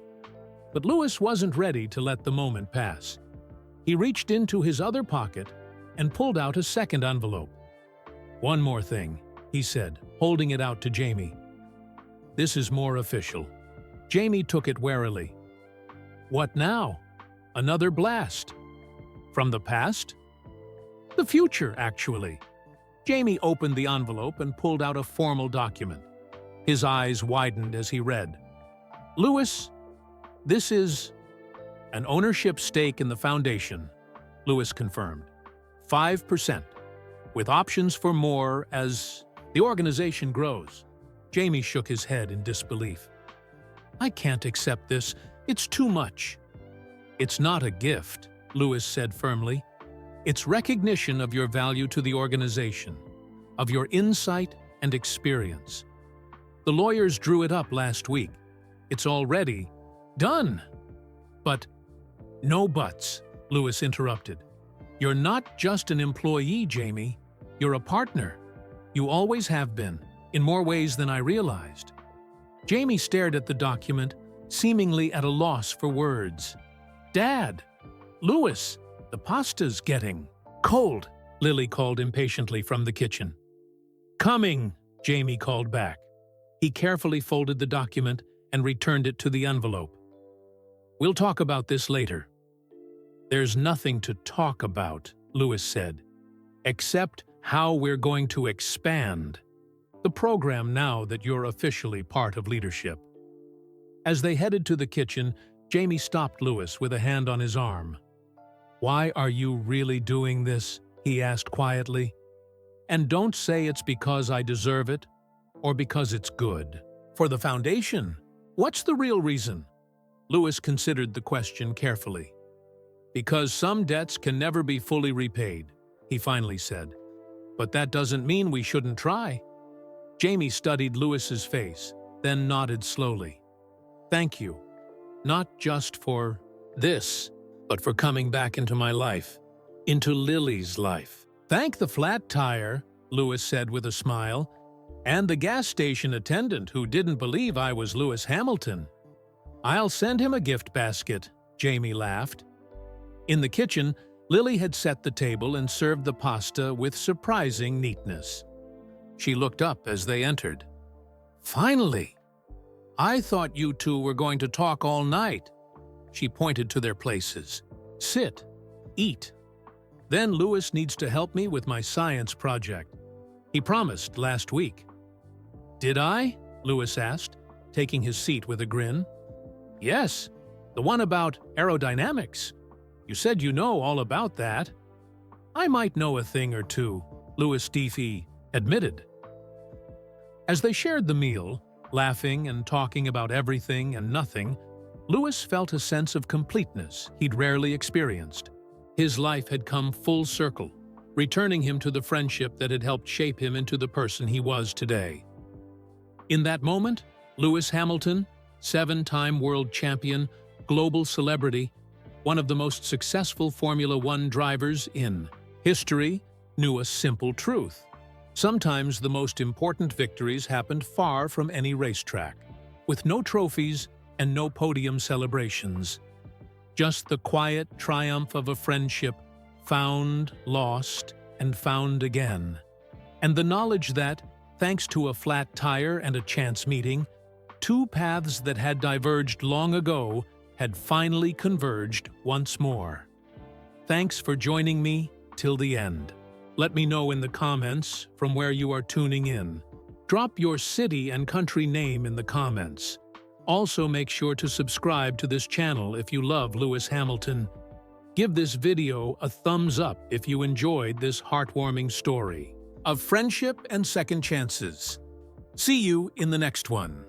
But Lewis wasn't ready to let the moment pass. He reached into his other pocket and pulled out a second envelope. "One more thing," he said, holding it out to Jamie. "This is more official." Jamie took it warily. "What now? Another blast? From the past?" "The future, actually." Jamie opened the envelope and pulled out a formal document. His eyes widened as he read. "Lewis, this is an ownership stake in the foundation," Lewis confirmed. 5%, with options for more as the organization grows. Jamie shook his head in disbelief. "I can't accept this. It's too much." "It's not a gift," Lewis said firmly. "It's recognition of your value to the organization, of your insight and experience. The lawyers drew it up last week. It's already done." "But—" "No buts," Lewis interrupted. "You're not just an employee, Jamie. You're a partner. You always have been, in more ways than I realized." Jamie stared at the document, seemingly at a loss for words. Dad! Louis, the pasta's getting cold, Lily called impatiently from the kitchen. Coming, Jamie called back. He carefully folded the document and returned it to the envelope. We'll talk about this later. There's nothing to talk about, Louis said, except how we're going to expand the program now that you're officially part of leadership. As they headed to the kitchen, Jamie stopped Louis with a hand on his arm. Why are you really doing this? He asked quietly. And don't say it's because I deserve it or because it's good. For the foundation, what's the real reason? Louis considered the question carefully. Because some debts can never be fully repaid, he finally said. But that doesn't mean we shouldn't try. Jamie studied Louis's face, then nodded slowly. Thank you. Not just for this, but for coming back into my life, into Lily's life. Thank the flat tire, Louis said with a smile, and the gas station attendant who didn't believe I was Lewis Hamilton. I'll send him a gift basket, Jamie laughed. In the kitchen, Lily had set the table and served the pasta with surprising neatness. She looked up as they entered. Finally! I thought you two were going to talk all night. She pointed to their places. Sit. Eat. Then Louis needs to help me with my science project. He promised last week. Did I? Louis asked, taking his seat with a grin. Yes, the one about aerodynamics. You said you know all about that. I might know a thing or two, Louis Diffie admitted. As they shared the meal, laughing and talking about everything and nothing, Louis felt a sense of completeness he'd rarely experienced. His life had come full circle, returning him to the friendship that had helped shape him into the person he was today. In that moment, Lewis Hamilton, 7-time world champion, global celebrity, one of the most successful Formula One drivers in history, knew a simple truth. Sometimes the most important victories happened far from any racetrack, with no trophies and no podium celebrations. Just the quiet triumph of a friendship found, lost, and found again. And the knowledge that, thanks to a flat tire and a chance meeting, two paths that had diverged long ago had finally converged once more. Thanks for joining me till the end. Let me know in the comments from where you are tuning in. Drop your city and country name in the comments. Also make sure to subscribe to this channel if you love Lewis Hamilton. Give this video a thumbs up if you enjoyed this heartwarming story of friendship and second chances. See you in the next one.